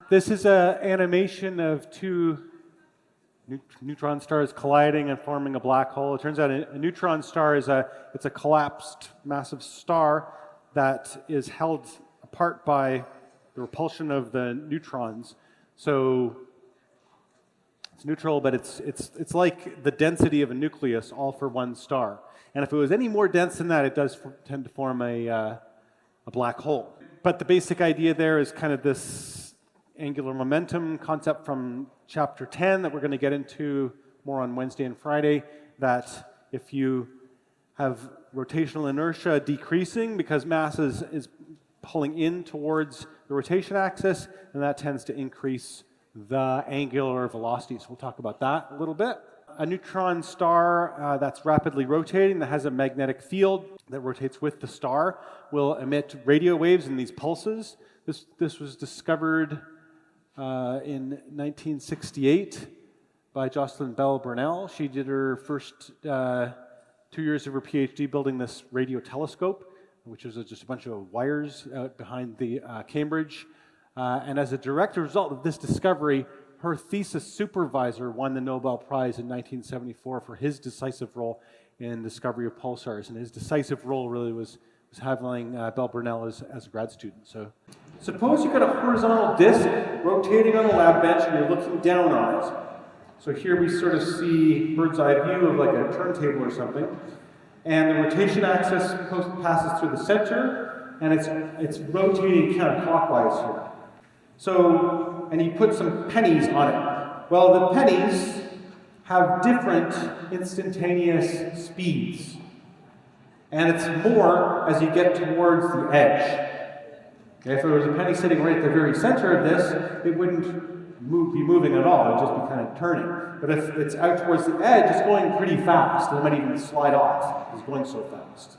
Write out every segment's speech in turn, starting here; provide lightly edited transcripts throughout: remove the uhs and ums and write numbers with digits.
This is an animation of two neutron stars colliding and forming a black hole. It turns out a neutron star is a collapsed massive star that is held apart by the repulsion of the neutrons. So it's neutral, but it's like the density of a nucleus, all for one star. And if it was any more dense than that, it does tend to form a black hole. But the basic idea there is kind of this angular momentum concept from chapter 10 that we're going to get into more on Wednesday and Friday, that if you have rotational inertia decreasing because mass is pulling in towards the rotation axis, and that tends to increase the angular velocity. So we'll talk about that a little bit. A neutron star that's rapidly rotating, that has a magnetic field that rotates with the star, will emit radio waves in these pulses. This was discovered in 1968 by Jocelyn Bell Burnell. She did her first 2 years of her PhD building this radio telescope, which was just a bunch of wires out behind the Cambridge. And as a direct result of this discovery, her thesis supervisor won the Nobel Prize in 1974 for his decisive role in discovery of pulsars. And his decisive role really was having Bell Burnell as a grad student. So, suppose you've got a horizontal disk rotating on a lab bench and you're looking down on it. So here we sort of see bird's eye view of like a turntable or something. And the rotation axis passes through the center, and it's rotating counterclockwise here. So, and you put some pennies on it. Well, the pennies have different instantaneous speeds. And it's more as you get towards the edge. Okay, if there was a penny sitting right at the very center of this, it wouldn't be moving at all. It would just be kind of turning. But if it's out towards the edge, it's going pretty fast. It might even slide off. It's going so fast.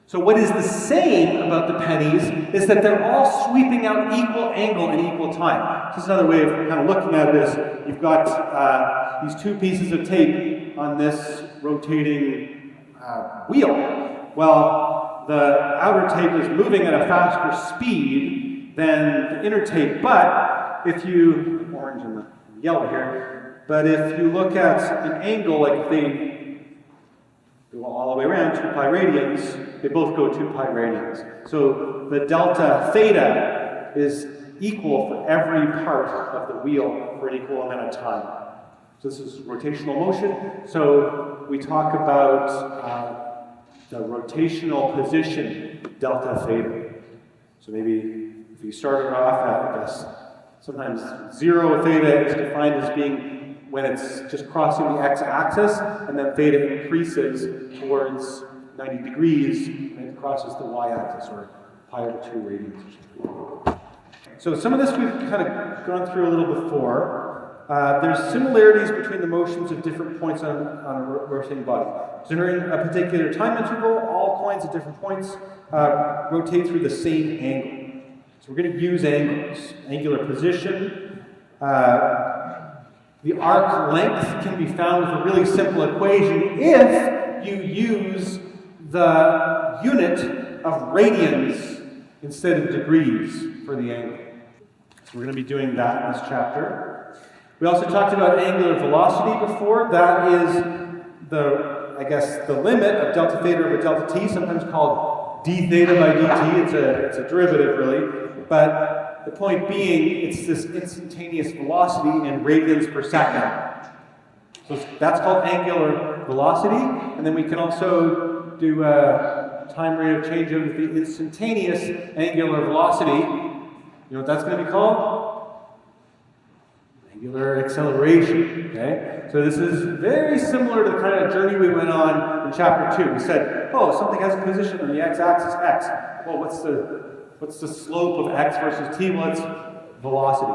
So what is the same about the pennies is that they're all sweeping out equal angle and equal time. This is another way of kind of looking at it is you've got these two pieces of tape on this rotating wheel. Well, the outer tape is moving at a faster speed than the inner tape, but if you, orange and the yellow here, but if you look at an angle, like if they go all the way around 2 pi radians, they both go 2 pi radians. So the delta theta is equal for every part of the wheel for an equal amount of time. So this is rotational motion. So we talk about the rotational position, delta theta. So maybe if you started off at, I guess, sometimes 0 theta is defined as being when it's just crossing the x-axis, and then theta increases towards 90 degrees when it crosses the y-axis, or pi over 2 radians. So some of this we've kind of gone through a little before. There's similarities between the motions of different points on a rotating body. So during a particular time interval, all coins at different points rotate through the same angle. So we're going to use angles. Angular position. The arc length can be found with a really simple equation if you use the unit of radians instead of degrees for the angle. So we're going to be doing that in this chapter. We also talked about angular velocity before. That is the limit of delta theta over delta t, sometimes called d theta by dt. It's a derivative, really. But the point being, it's this instantaneous velocity in radians per second. So that's called angular velocity. And then we can also do a time rate of change of the instantaneous angular velocity. You know what that's going to be called? Angular acceleration, okay? So this is very similar to the kind of journey we went on in chapter 2. We said, oh, something has a position on the x-axis, x. Well, what's the slope of x versus t? Well, it's velocity.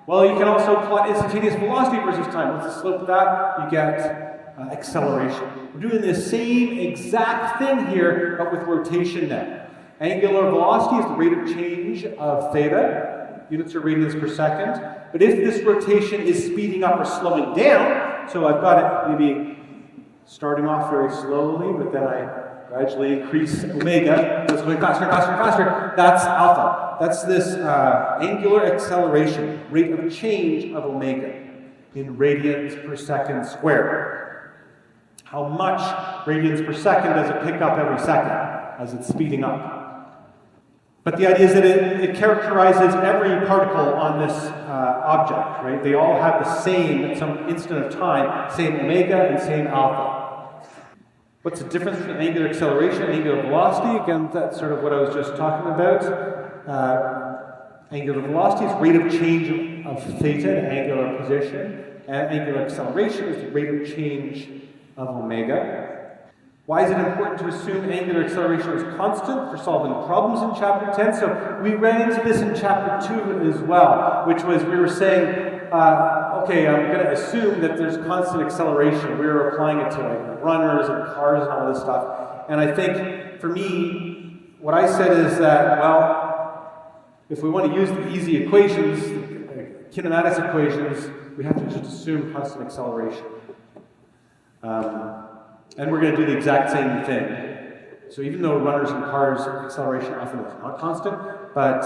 Well, you can also plot instantaneous velocity versus time. What's the slope of that? You get acceleration. We're doing the same exact thing here, but with rotation now. Angular velocity is the rate of change of theta. Units are radians per second. But if this rotation is speeding up or slowing down, so I've got it maybe starting off very slowly, but then I gradually increase omega, it's going faster and faster and faster, that's alpha. That's this angular acceleration, rate of change of omega in radians per second squared. How much radians per second does it pick up every second as it's speeding up? But the idea is that it characterizes every particle on this object, right? They all have the same, at some instant of time, same omega and same alpha. What's the difference between angular acceleration and angular velocity? Again, that's sort of what I was just talking about. Angular velocity is rate of change of theta, the angular position, and angular acceleration is the rate of change of omega. Why is it important to assume angular acceleration is constant for solving problems in chapter 10? So we ran into this in chapter 2 as well, which was we were saying, okay, I'm going to assume that there's constant acceleration. We were applying it to like runners and cars and all this stuff. And I think for me, what I said is that, well, if we want to use the easy equations, kinematics equations, we have to just assume constant acceleration. And we're going to do the exact same thing. So even though runners and cars, acceleration often is not constant, but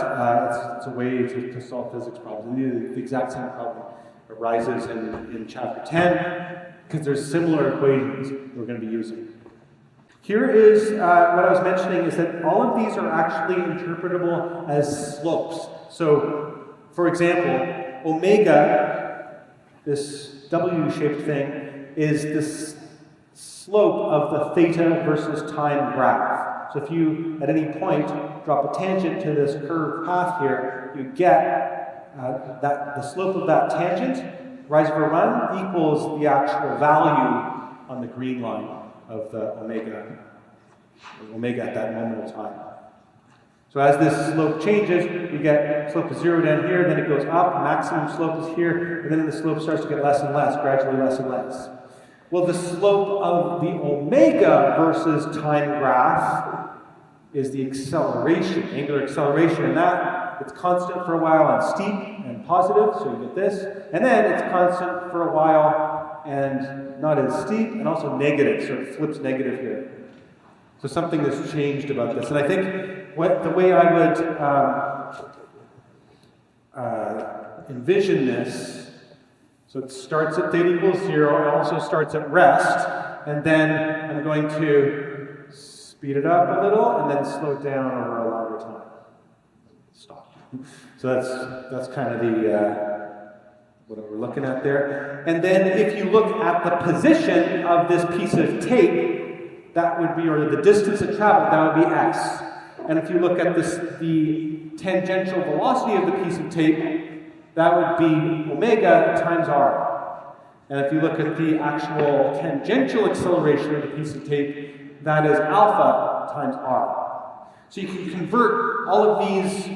it's a way to solve physics problems. And the exact same problem arises in chapter 10, because there's similar equations we're going to be using. Here is what I was mentioning, is that all of these are actually interpretable as slopes. So, for example, omega, this W-shaped thing, is this slope of the theta versus time graph. So if you, at any point, drop a tangent to this curved path here, you get that the slope of that tangent, rise over run, equals the actual value on the green line of the omega at that moment of time. So as this slope changes, you get slope is 0 down here, then it goes up, maximum slope is here, and then the slope starts to get less and less, gradually less and less. Well, the slope of the omega versus time graph is the acceleration, angular acceleration, and that it's constant for a while and steep and positive, so you get this, and then it's constant for a while and not as steep and also negative, so it flips negative here. So something has changed about this, and I think the way I would envision this. So it starts at theta equals 0, it also starts at rest, and then I'm going to speed it up a little and then slow it down over a longer time. Stop. So that's kind of the what we're looking at there. And then if you look at the position of this piece of tape, that would be, or the distance it traveled, that would be s. And if you look at the tangential velocity of the piece of tape, that would be omega times r. And if you look at the actual tangential acceleration of the piece of tape, that is alpha times r. So you can convert all of these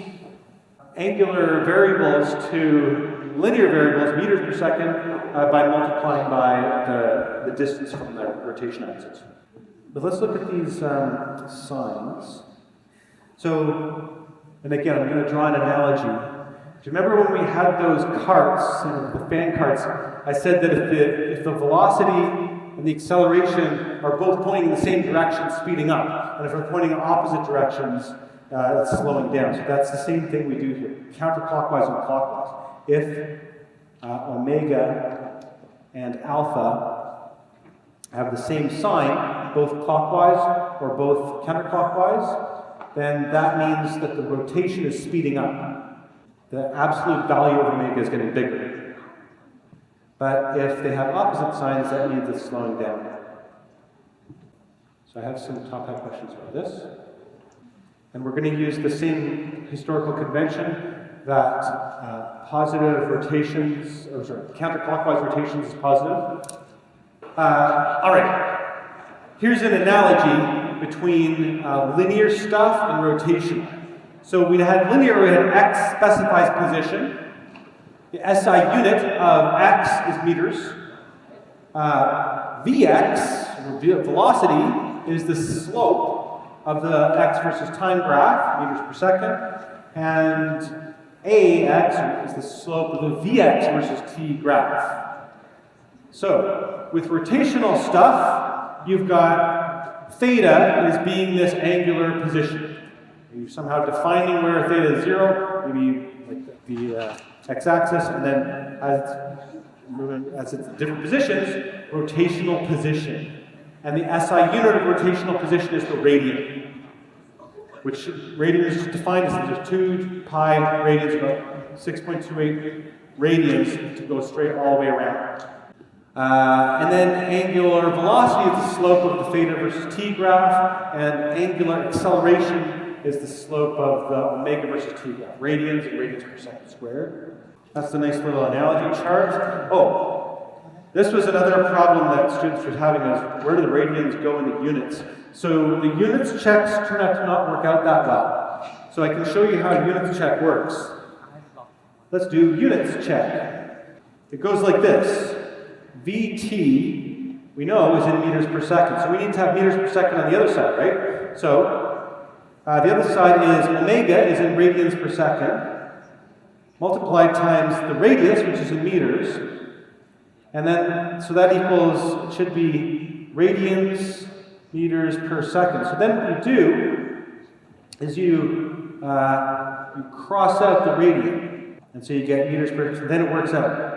angular variables to linear variables, meters per second, by multiplying by the distance from the rotation axis. But let's look at these signs. So, and again, I'm going to draw an analogy. Do you remember when we had those carts, the fan carts? I said that if the velocity and the acceleration are both pointing in the same direction, speeding up, and if they're pointing in opposite directions, it's slowing down. So that's the same thing we do here, counterclockwise and clockwise. If omega and alpha have the same sign, both clockwise or both counterclockwise, then that means that the rotation is speeding up. The absolute value of omega is getting bigger. But if they have opposite signs, that means it's slowing down. So I have some top hat questions about this. And we're going to use the same historical convention that positive rotations, counterclockwise rotations is positive. All right. Here's an analogy between linear stuff and rotation. So we had linear, we had x specifies position. The SI unit of x is meters. Vx, or velocity, is the slope of the x versus time graph, meters per second. And ax is the slope of the Vx versus t graph. So, with rotational stuff, you've got theta as being this angular position. You're somehow defining where theta is 0, maybe like the x-axis, and then as it's in different positions, rotational position. And the SI unit of rotational position is the radian, which radian is defined as just 2 pi radians, about 6.28 radians to go straight all the way around. And then angular velocity is the slope of the theta versus t graph, and angular acceleration is the slope of the omega versus t graph, radians and radians per second squared. That's the nice little analogy chart. Oh, this was another problem that students were having, is where do the radians go in the units? So the units checks turn out to not work out that well. So I can show you how units check works. Let's do units check. It goes like this. VT, we know, is in meters per second. So we need to have meters per second on the other side, right? So the other side is omega is in radians per second, multiplied times the radius, which is in meters. And then, so that equals, it should be radians meters per second. So then what you do is you cross out the radian. And so you get meters per second, then it works out.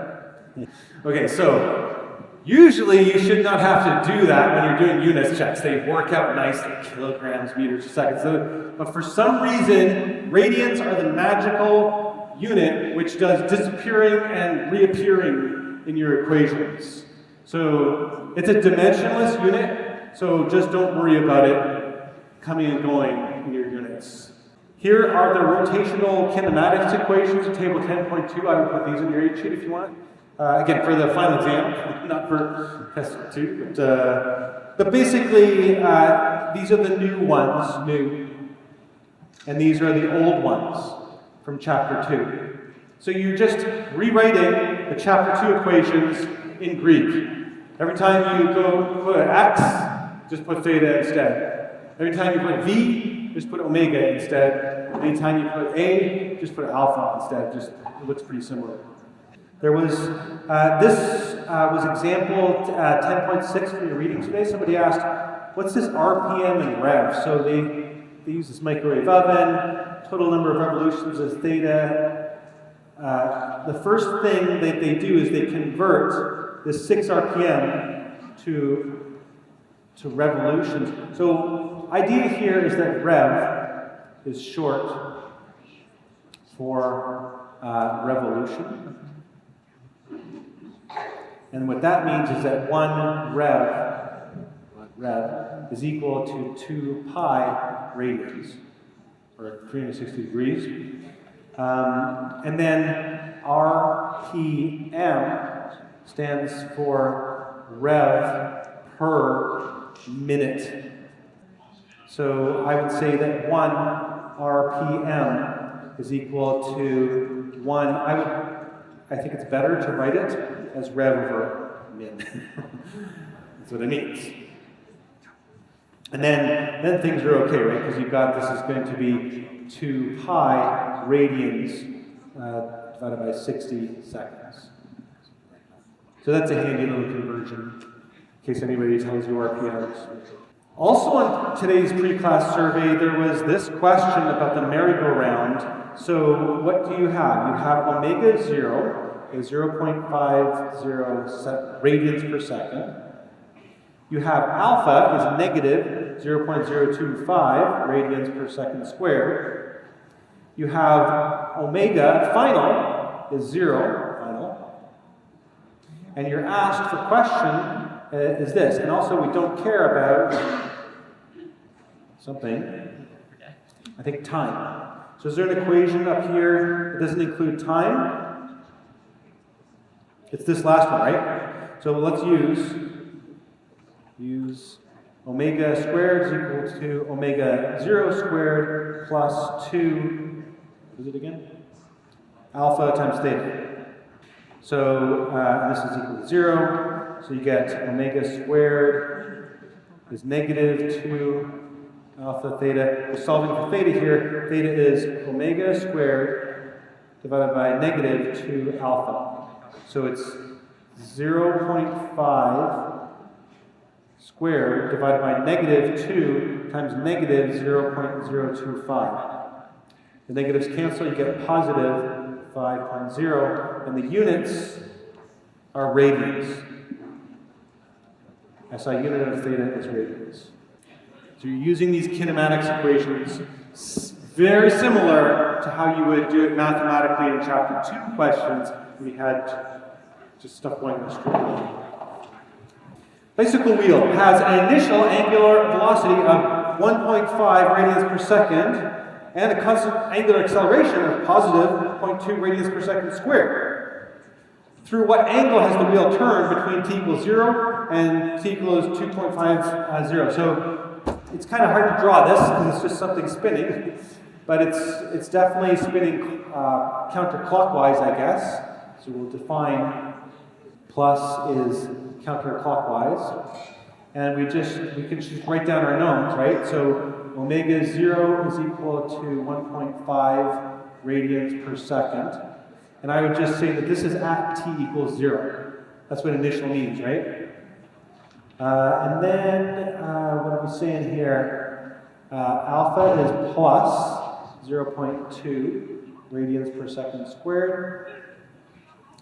Okay, so usually you should not have to do that when you're doing units checks. They work out nicely, kilograms, meters per second. So, but for some reason, radians are the magical unit which does disappearing and reappearing in your equations. So it's a dimensionless unit, so just don't worry about it coming and going in your units. Here are the rotational kinematics equations in table 10.2. I will put these in your 8 sheet if you want. Again, for the final exam, not for test 2. But basically, these are the new ones, and these are the old ones from chapter 2. So you're just rewriting the chapter 2 equations in Greek. Every time you go put an x, just put theta instead. Every time you put v, just put omega instead. Anytime you put a, just put alpha instead. Just, it looks pretty similar. There was, this was example 10.6 from your reading today. Somebody asked, what's this RPM and rev? So they use this microwave oven, total number of revolutions is theta. The first thing that they do is they convert this 6 RPM to revolutions. So idea here is that rev is short for revolution. And what that means is that 1 rev is equal to 2 pi radians, or 360 degrees. And then RPM stands for rev per minute. So I would say that 1 RPM is equal to 1, I think it's better to write it as rev over min. That's what it means. And then things are okay, right? Because you've got this is going to be 2 pi radians divided by 60 seconds. So that's a handy little conversion, in case anybody tells you RPMs. Also on today's pre-class survey, there was this question about the merry-go-round. So what do you have? You have omega 0 is 0.50 radians per second. You have alpha is negative 0.025 radians per second squared. You have omega final is 0 final. And you're asked for question is this. And also we don't care about something, I think time. So is there an equation up here that doesn't include time? It's this last one, right? So let's use omega squared is equal to omega 0 squared plus 2, what is it again? Alpha times theta. So this is equal to 0. So you get omega squared is negative 2 alpha theta. We're solving for theta here. Theta is omega squared divided by negative 2 alpha. So it's 0.5 squared divided by negative 2 times negative 0.025. The negatives cancel, you get positive 5.0, and the units are radians. SI unit of theta is radians. So you're using these kinematics equations, very similar to how you would do it mathematically in chapter 2 questions. We had just stuff going in a straight line. Bicycle wheel has an initial angular velocity of 1.5 radians per second and a constant angular acceleration of positive 0.2 radians per second squared. Through what angle has the wheel turned between t equals 0 and t equals 2.50? So it's kind of hard to draw this because it's just something spinning, but it's definitely spinning counterclockwise, I guess. So we'll define plus is counterclockwise, and we can just write down our knowns, right? So omega 0 is equal to 1.5 radians per second, and I would just say that this is at t equals 0. That's what initial means, right? And then what are we saying here? Alpha is plus 0.2 radians per second squared.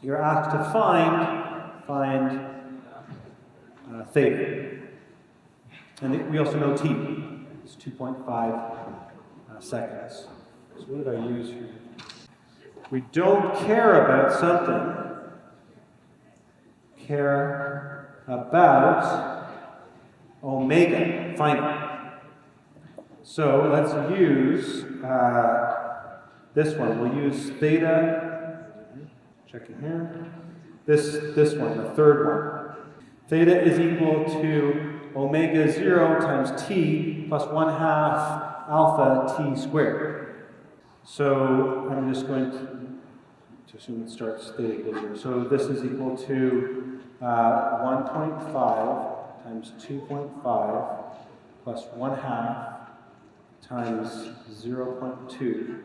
You're asked to find theta. And we also know t is 2.5 seconds. So what did I use here? We don't care about something. Care about omega, finally. So let's use this one. We'll use theta. Checking here. This one, the third one. Theta is equal to omega 0 times t plus 1/2 alpha t squared. So I'm just going to assume it starts theta equals 0. So this is equal to 1.5 times 2.5 plus 1/2 times 0.2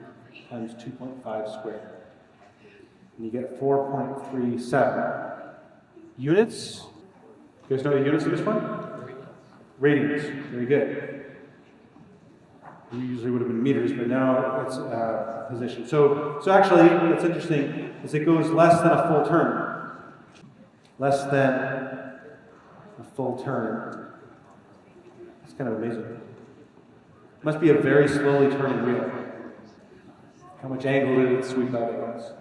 times 2.5 squared. And you get 4.37 units. You guys know the units of this one? Radians. Very good. We usually would have been meters, but now it's position. So actually, what's interesting is it goes less than a full turn. Less than a full turn. It's kind of amazing. It must be a very slowly turning wheel. How much angle did it sweep out, I guess?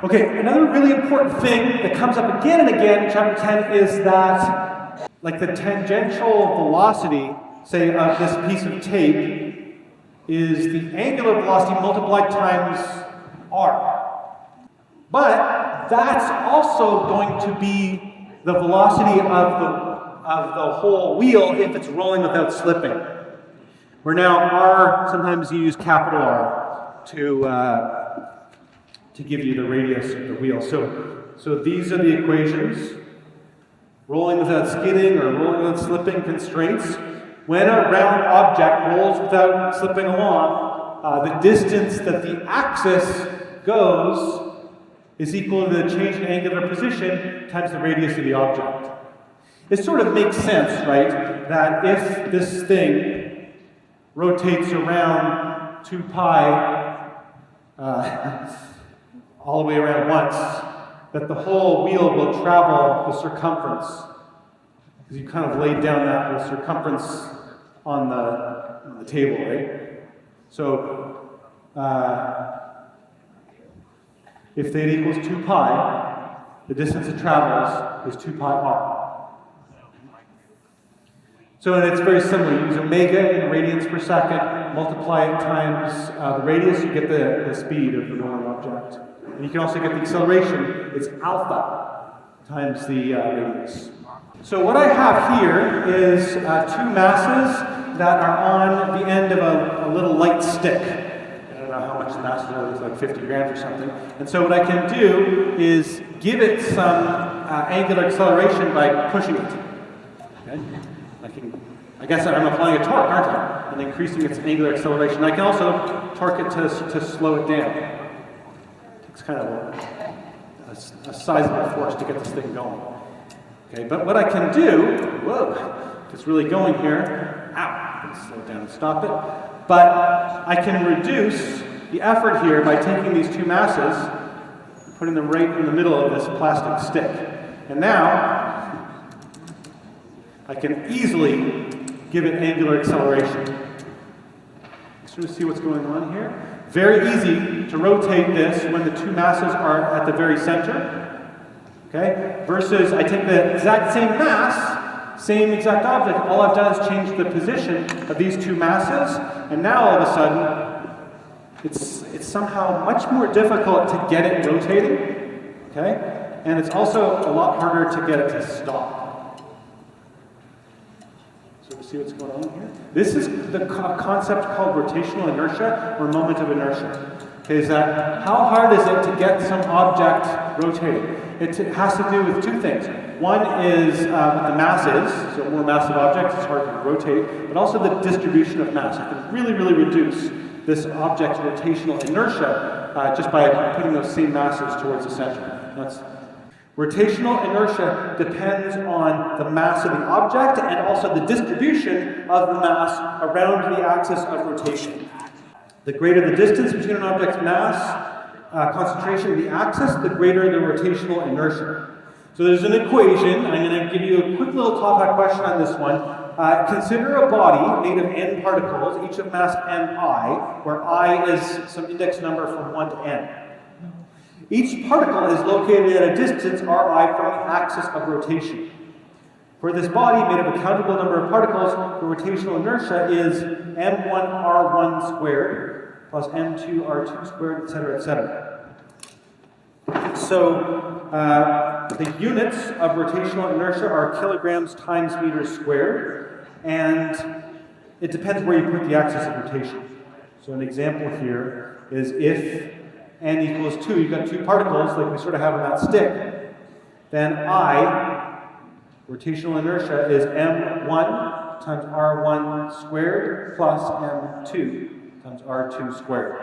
Okay, another really important thing that comes up again and again in chapter 10 is that, like the tangential velocity, say, of this piece of tape is the angular velocity multiplied times r. But that's also going to be the velocity of the whole wheel if it's rolling without slipping. Where now r, sometimes you use capital R to give you the radius of the wheel. So these are the equations. Rolling without skidding or rolling without slipping constraints. When a round object rolls without slipping along, the distance that the axis goes is equal to the change in angular position times the radius of the object. It sort of makes sense, right, that if this thing rotates around 2 pi all the way around once, that the whole wheel will travel the circumference. Because you kind of laid down that whole circumference on the table, right? So if theta equals 2 pi, the distance it travels is 2 pi r. So and it's very similar. You use omega in radians per second, multiply it times the radius, you get the speed of the rolling object. And you can also get the acceleration. It's alpha times the radius. So what I have here is 2 masses that are on the end of a little light stick. I don't know how much the masses are, it's like 50 grams or something. And so what I can do is give it some angular acceleration by pushing it. Okay? I guess I'm applying a torque, aren't I? And increasing its angular acceleration. I can also torque it to slow it down. It's kind of a sizable force to get this thing going. Okay, but what I can do, whoa, it's really going here. Ow, let's slow it down and stop it. But I can reduce the effort here by taking these two masses and putting them right in the middle of this plastic stick. And now, I can easily give it angular acceleration. So to see what's going on here. Very easy to rotate this when the two masses are at the very center. Okay? Versus I take the exact same mass, same exact object, all I've done is change the position of these two masses, and now all of a sudden, it's somehow much more difficult to get it rotating. Okay? And it's also a lot harder to get it to stop. See what's going on here? This is the concept called rotational inertia or moment of inertia. Okay, is that how hard is it to get some object rotating? It has to do with two things. One is what the mass is, so more massive objects, it's hard to rotate, but also the distribution of mass. I can really, really reduce this object's rotational inertia just by putting those same masses towards the center. Rotational inertia depends on the mass of the object and also the distribution of the mass around the axis of rotation. The greater the distance between an object's mass concentration and the axis, the greater the rotational inertia. So there's an equation. I'm going to give you a quick little top-hat question on this one. Consider a body made of n particles, each of mass mi, where I is some index number from 1 to n. Each particle is located at a distance ri from the axis of rotation. For this body made of a countable number of particles, the rotational inertia is m1r1 squared plus m2r2 squared, etc., etc. So the units of rotational inertia are kilograms times meters squared, and it depends where you put the axis of rotation. So an example here is if n equals 2, you've got two particles like we sort of have on that stick, then I, rotational inertia, is m1 times r1 squared plus m2 times r2 squared.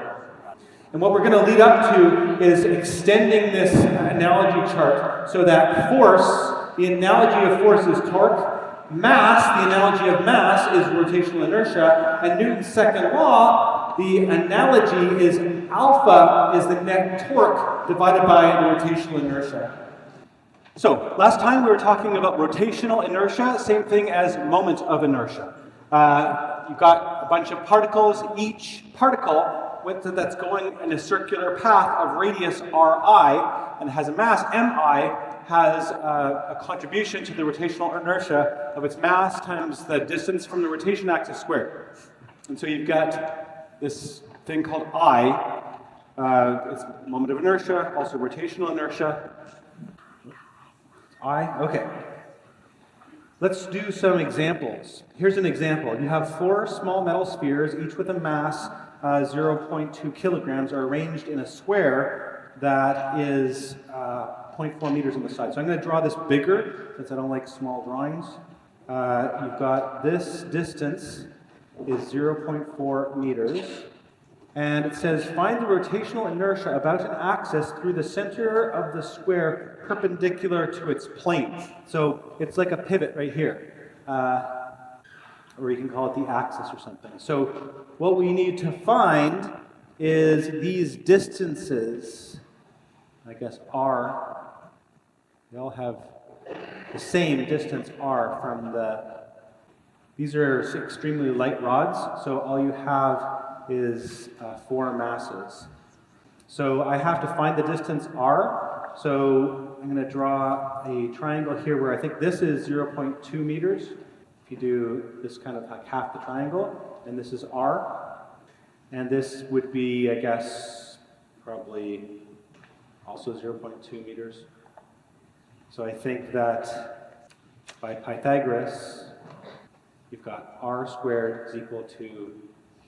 And what we're going to lead up to is extending this analogy chart so that force, the analogy of force is torque, mass, the analogy of mass is rotational inertia, and Newton's second law, the analogy is alpha is the net torque divided by the rotational inertia. So, last time we were talking about rotational inertia, same thing as moment of inertia. You've got a bunch of particles. Each particle that's going in a circular path of radius ri and has a mass mi has a contribution to the rotational inertia of its mass times the distance from the rotation axis squared. And so you've got this thing called I. It's moment of inertia, also rotational inertia. Okay. Let's do some examples. Here's an example. You have 4 small metal spheres, each with a mass 0.2 kilograms, are arranged in a square that is 0.4 meters on the side. So I'm going to draw this bigger, since I don't like small drawings. You've got this distance is 0.4 meters. And it says, find the rotational inertia about an axis through the center of the square perpendicular to its plane. So it's like a pivot right here. Or you can call it the axis or something. So what we need to find is these distances, I guess r, they all have the same distance r from these are extremely light rods, so all you have is 4 masses. So I have to find the distance r. So I'm going to draw a triangle here where I think this is 0.2 meters. If you do this kind of like half the triangle, and this is r. And this would be, I guess, probably also 0.2 meters. So I think that by Pythagoras, you've got r squared is equal to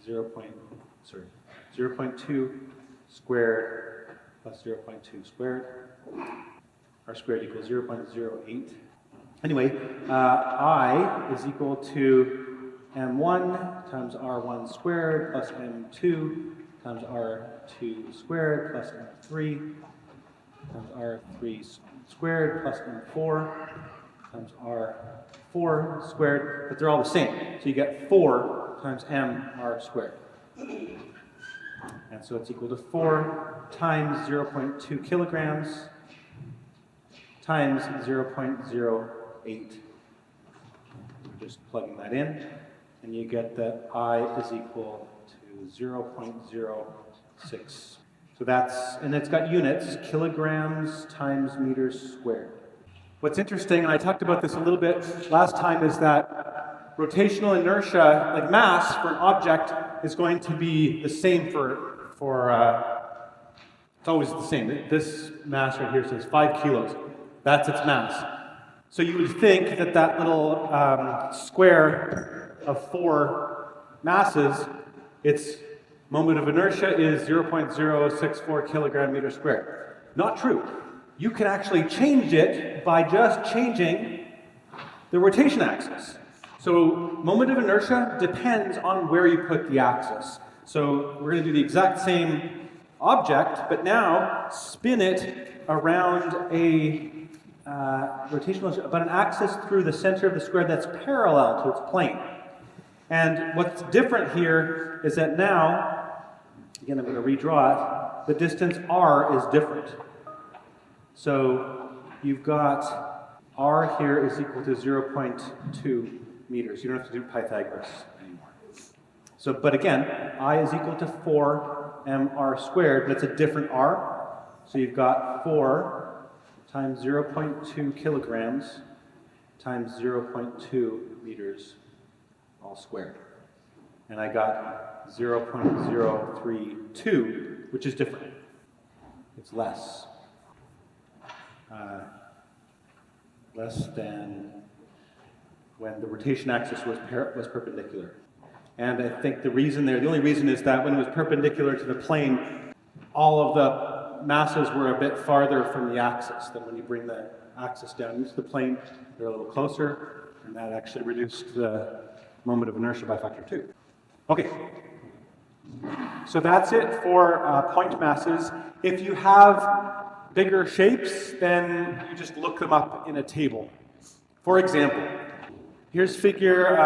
0.2 squared plus 0.2 squared. R squared equals 0.08. Anyway, I is equal to m1 times r1 squared plus m2 times r2 squared plus m3 times r3 squared plus m4 times r4 squared, but they're all the same. So you get 4 times mr squared. And so it's equal to 4 times 0.2 kilograms times 0.08. Just plugging that in, and you get that I is equal to 0.06. So that's, and it's got units, kilograms times meters squared. What's interesting, and I talked about this a little bit last time, is that rotational inertia, like mass for an object, is going to be the same it's always the same. This mass right here says 5 kilos. That's its mass. So you would think that that little square of 4 masses, its moment of inertia is 0.064 kilogram meter squared. Not true. You can actually change it by just changing the rotation axis. So moment of inertia depends on where you put the axis. So we're going to do the exact same object, but now spin it around a rotational, about an axis through the center of the square that's parallel to its plane. And what's different here is that now, again I'm going to redraw it, the distance r is different. So you've got r here is equal to 0.2 meters. You don't have to do Pythagoras anymore. So, but again, I is equal to 4 mr squared, but it's a different r. So you've got 4 times 0.2 kilograms times 0.2 meters all squared. And I got 0.032, which is different. It's less. Less than when the rotation axis was perpendicular. And I think the reason there, the only reason is that when it was perpendicular to the plane, all of the masses were a bit farther from the axis than when you bring the axis down into the plane. They're a little closer, and that actually reduced the moment of inertia by a factor of 2. Okay, so that's it for point masses. If you have bigger shapes, then you just look them up in a table. For example, here's figure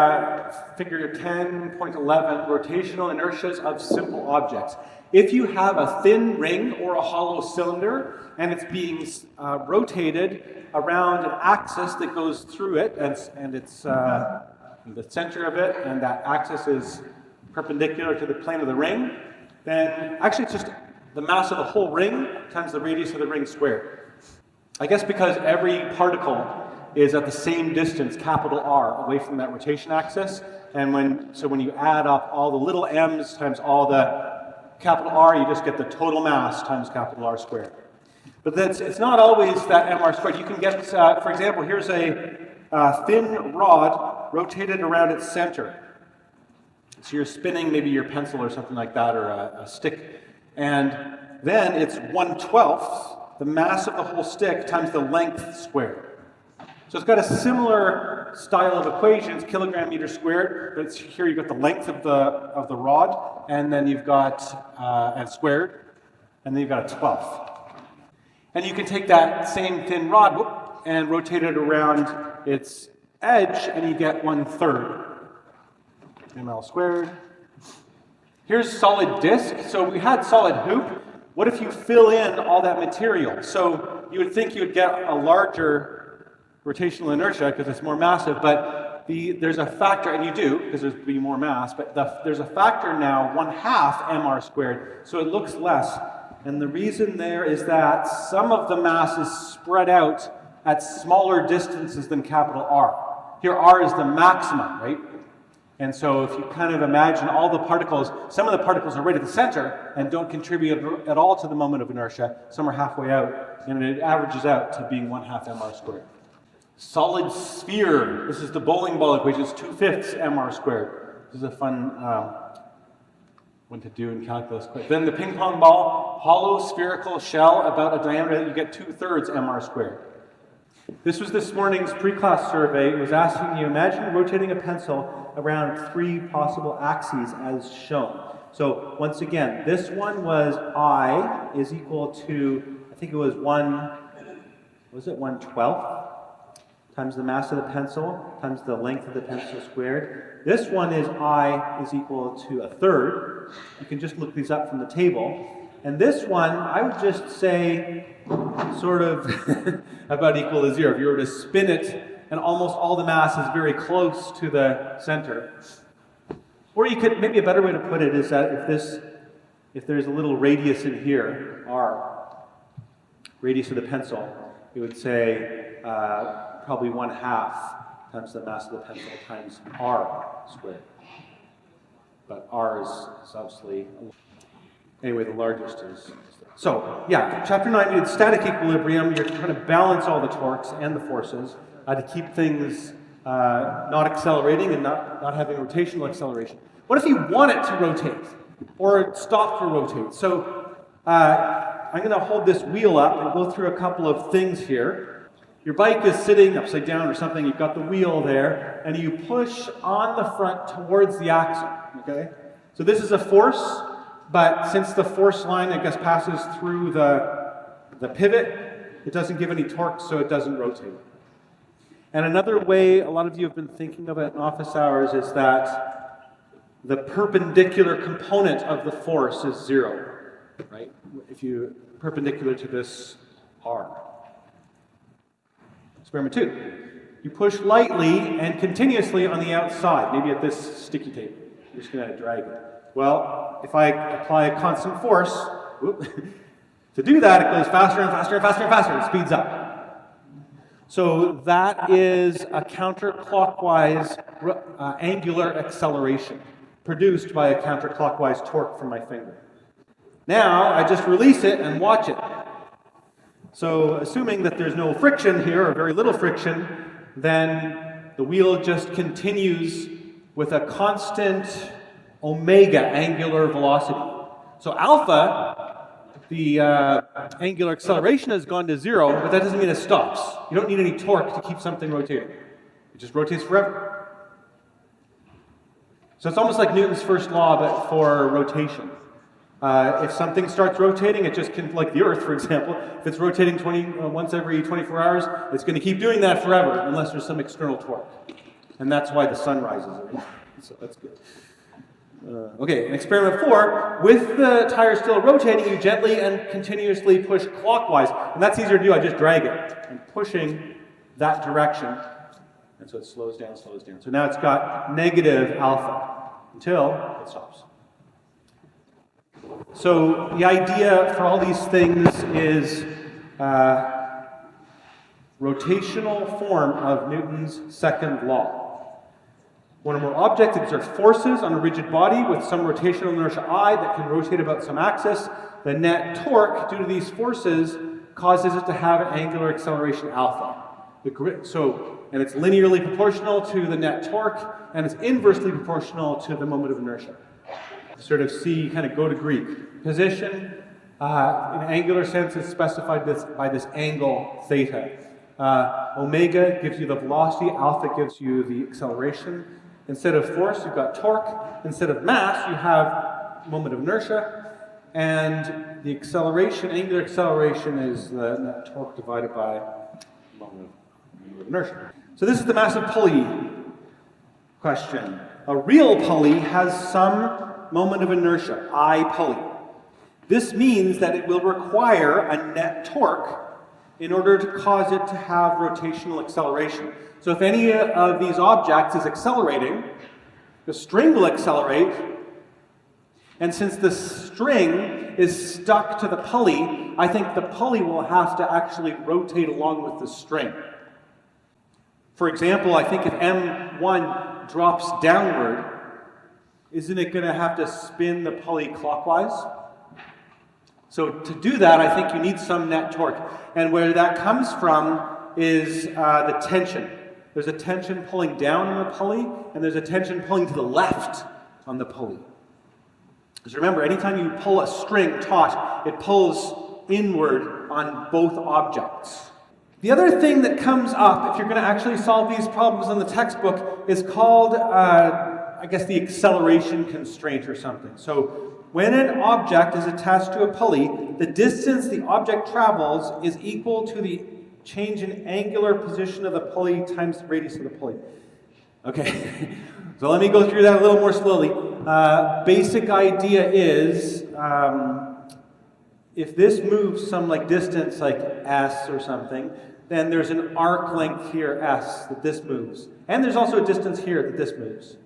10.11, rotational inertias of simple objects. If you have a thin ring or a hollow cylinder and it's being rotated around an axis that goes through it, and it's the center of it, and that axis is perpendicular to the plane of the ring, then actually it's just the mass of the whole ring times the radius of the ring squared. I guess because every particle is at the same distance, capital R, away from that rotation axis, and when you add up all the little m's times all the capital R, you just get the total mass times capital R squared. But it's not always that mr squared. You can get, for example, here's a thin rod rotated around its center. So you're spinning maybe your pencil or something like that, or a stick, and then it's 1/12 the mass of the whole stick times the length squared. So it's got a similar style of equations, kilogram meter squared, but here you've got the length of the rod, and then you've got and squared, and then you've got a 12th. And you can take that same thin rod and rotate it around its edge, and you get 1/3 ml squared. Here's solid disk. So we had solid hoop. What if you fill in all that material? So you would think you would get a larger rotational inertia because it's more massive, but there's a factor, and you do, because there's be more mass, but there's a factor now, 1/2 mr squared, so it looks less. And the reason there is that some of the mass is spread out at smaller distances than capital R. Here R is the maximum, right? And so if you kind of imagine all the particles, some of the particles are right at the center and don't contribute at all to the moment of inertia. Some are halfway out, and it averages out to being 1/2 mr squared. Solid sphere. This is the bowling ball equation. It's 2/5 mr squared. This is a fun one to do in calculus. Then the ping pong ball, hollow spherical shell about a diameter that you get 2/3 mr squared. This was this morning's pre-class survey. It was asking you, imagine rotating a pencil around 3 possible axes as shown. So once again, this one was I is equal to, I think it was 1/12? times the mass of the pencil times the length of the pencil squared. This one is I is equal to a third. You can just look these up from the table. And this one, I would just say sort of about equal to 0. If you were to spin it, and almost all the mass is very close to the center. Or you could, maybe a better way to put it is that if there's a little radius in here, r, radius of the pencil, you would say probably 1/2 times the mass of the pencil times r squared. But r is obviously, anyway, the largest is. So, yeah, chapter 9, we did static equilibrium. You're trying to balance all the torques and the forces to keep things not accelerating and not having rotational acceleration. What if you want it to rotate or stop to rotate? So I'm going to hold this wheel up and go through a couple of things here. Your bike is sitting upside down or something. You've got the wheel there, and you push on the front towards the axle. Okay? So this is a force, but since the force line, I guess, passes through the pivot, it doesn't give any torque, so it doesn't rotate. And another way a lot of you have been thinking of it in office hours is that the perpendicular component of the force is 0, right? If you perpendicular to this R. Experiment 2. You push lightly and continuously on the outside, maybe at this sticky tape. You're just going to drag it. Well, if I apply a constant force, to do that, it goes faster and faster and faster and faster. It speeds up. So that is a counterclockwise angular acceleration produced by a counterclockwise torque from my finger. Now, I just release it and watch it. So assuming that there's no friction here, or very little friction, then the wheel just continues with a constant omega angular velocity. So alpha, the angular acceleration has gone to 0, but that doesn't mean it stops. You don't need any torque to keep something rotating. It just rotates forever. So it's almost like Newton's first law, but for rotation. If something starts rotating, it just can, like the Earth, for example, if it's rotating once every 24 hours, it's going to keep doing that forever, unless there's some external torque. And that's why the sun rises every morning. So that's good. Okay, in experiment 4, with the tire still rotating, you gently and continuously push clockwise. And that's easier to do. I just drag it. I'm pushing that direction. And so it slows down, slows down. So now it's got negative alpha until it stops. So the idea for all these things is rotational form of Newton's second law. When a more object exerts forces on a rigid body with some rotational inertia I that can rotate about some axis, the net torque due to these forces causes it to have an angular acceleration alpha. And it's linearly proportional to the net torque, and it's inversely proportional to the moment of inertia. Sort of see, kind of go to Greek. Position, in angular sense, is specified by this angle theta. Omega gives you the velocity, alpha gives you the acceleration. Instead of force, you've got torque. Instead of mass, you have moment of inertia. And the acceleration, angular acceleration, is the net torque divided by moment of inertia. So this is the massive pulley question. A real pulley has some moment of inertia, I pulley. This means that it will require a net torque in order to cause it to have rotational acceleration. So if any of these objects is accelerating, the string will accelerate, and since the string is stuck to the pulley, I think the pulley will have to actually rotate along with the string. For example, I think if M1 drops downward, isn't it going to have to spin the pulley clockwise? So to do that, I think you need some net torque. And where that comes from is the tension. There's a tension pulling down on the pulley, and there's a tension pulling to the left on the pulley. Because remember, anytime you pull a string taut, it pulls inward on both objects. The other thing that comes up, if you're going to actually solve these problems in the textbook, is called, I guess, the acceleration constraint or something. So when an object is attached to a pulley, the distance the object travels is equal to the change in angular position of the pulley times the radius of the pulley. Okay, so let me go through that a little more slowly. Basic idea is, if this moves some like distance, like s or something, then there's an arc length here, s, that this moves. And there's also a distance here that this moves.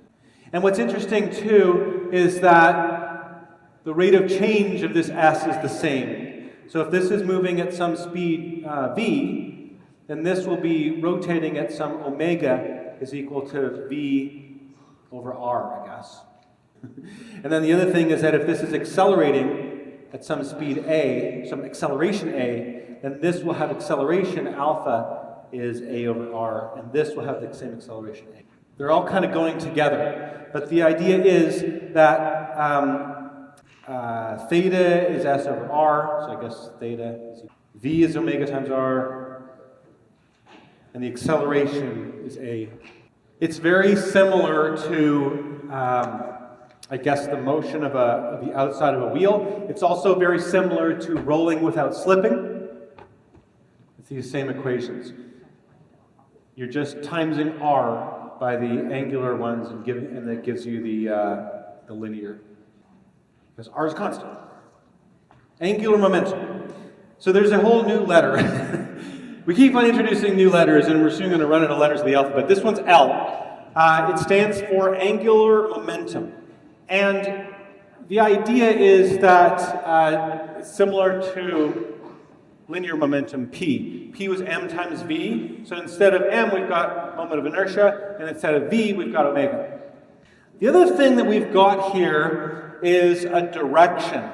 And what's interesting too is that the rate of change of this s is the same. So if this is moving at some speed v, then this will be rotating at some omega is equal to v over r, I guess. And then the other thing is that if this is accelerating at some speed a, some acceleration a, then this will have acceleration alpha is a over r, and this will have the same acceleration a. They're all kind of going together, but the idea is that theta is s over r, so I guess theta is v is omega times r, and the acceleration is a. It's very similar to, I guess, the motion of the outside of a wheel. It's also very similar to rolling without slipping. It's these same equations. You're just timesing r by the angular ones, and that gives you the linear. Because r is constant. Angular momentum. So there's a whole new letter. We keep on introducing new letters, and we're soon going to run out of letters of the alphabet. This one's L. It stands for angular momentum. And the idea is that it's similar to linear momentum P. P was m times v. So instead of m, we've got moment of inertia, and instead of v, we've got omega. The other thing that we've got here is a direction.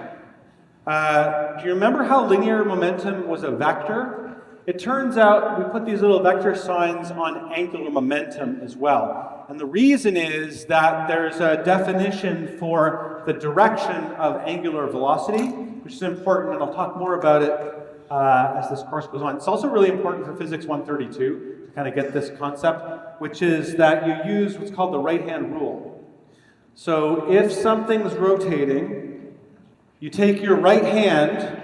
Do you remember how linear momentum was a vector? It turns out we put these little vector signs on angular momentum as well. And the reason is that there's a definition for the direction of angular velocity, which is important, and I'll talk more about it as this course goes on. It's also really important for Physics 132 to kind of get this concept, which is that you use what's called the right-hand rule. So if something's rotating, you take your right hand,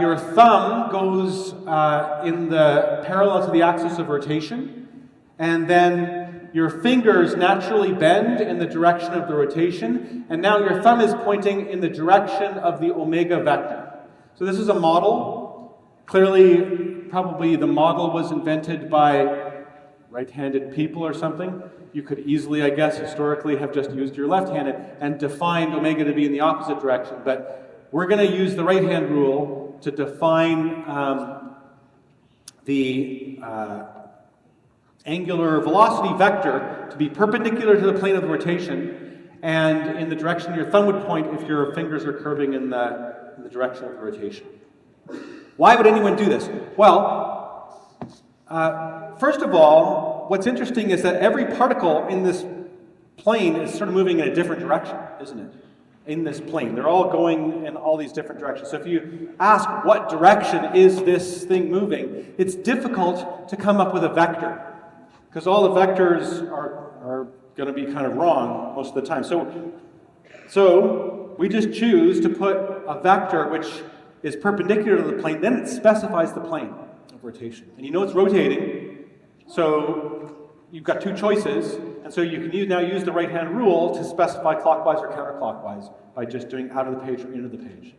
your thumb goes in the parallel to the axis of rotation, and then your fingers naturally bend in the direction of the rotation, and now your thumb is pointing in the direction of the omega vector. So this is a model. Clearly, probably the model was invented by right-handed people or something. You could easily, I guess, historically have just used your left-handed and defined omega to be in the opposite direction, but we're going to use the right-hand rule to define the angular velocity vector to be perpendicular to the plane of the rotation and in the direction your thumb would point if your fingers are curving in the direction of the rotation. Why would anyone do this? Well, first of all, what's interesting is that every particle in this plane is sort of moving in a different direction, isn't it? In this plane. They're all going in all these different directions. So if you ask what direction is this thing moving, it's difficult to come up with a vector because all the vectors are going to be kind of wrong most of the time. So we just choose to put a vector which is perpendicular to the plane, then it specifies the plane of rotation. And you know it's rotating, so you've got two choices, and so you can now use the right-hand rule to specify clockwise or counterclockwise by just doing out of the page or into the page.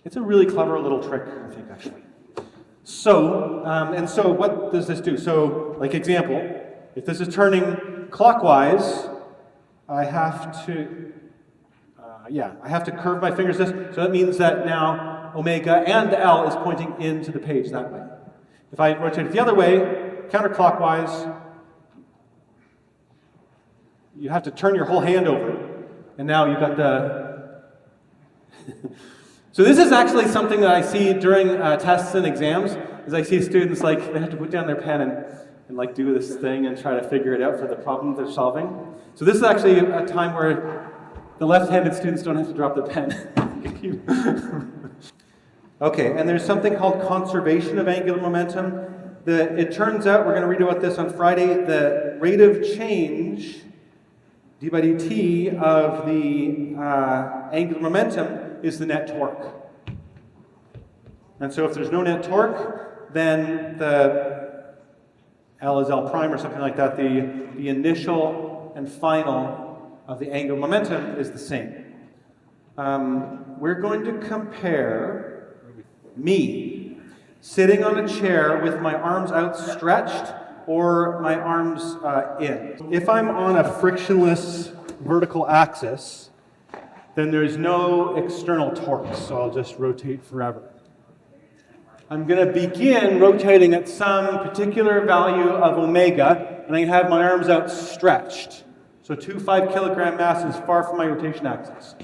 It's a really clever little trick, I think, actually. So, and so what does this do? So, like example, if this is turning clockwise, I have to curve my fingers this, so that means that now omega and L is pointing into the page that way. If I rotate it the other way, counterclockwise, you have to turn your whole hand over, and now you've got the... So this is actually something that I see during tests and exams, is I see students, like, they have to put down their pen and like do this thing and try to figure it out for the problem they're solving. So this is actually a time where the left-handed students don't have to drop the pen. Okay, and there's something called conservation of angular momentum. It turns out, we're going to read about this on Friday, the rate of change, d by dt, of the angular momentum is the net torque. And so if there's no net torque, then the L is L prime or something like that. The initial and final of the angular momentum is the same. We're going to compare me sitting on a chair with my arms outstretched or my arms in. If I'm on a frictionless vertical axis, then there's no external torque, so I'll just rotate forever. I'm going to begin rotating at some particular value of omega, and I have my arms outstretched. So 2 5-kilogram masses far from my rotation axis.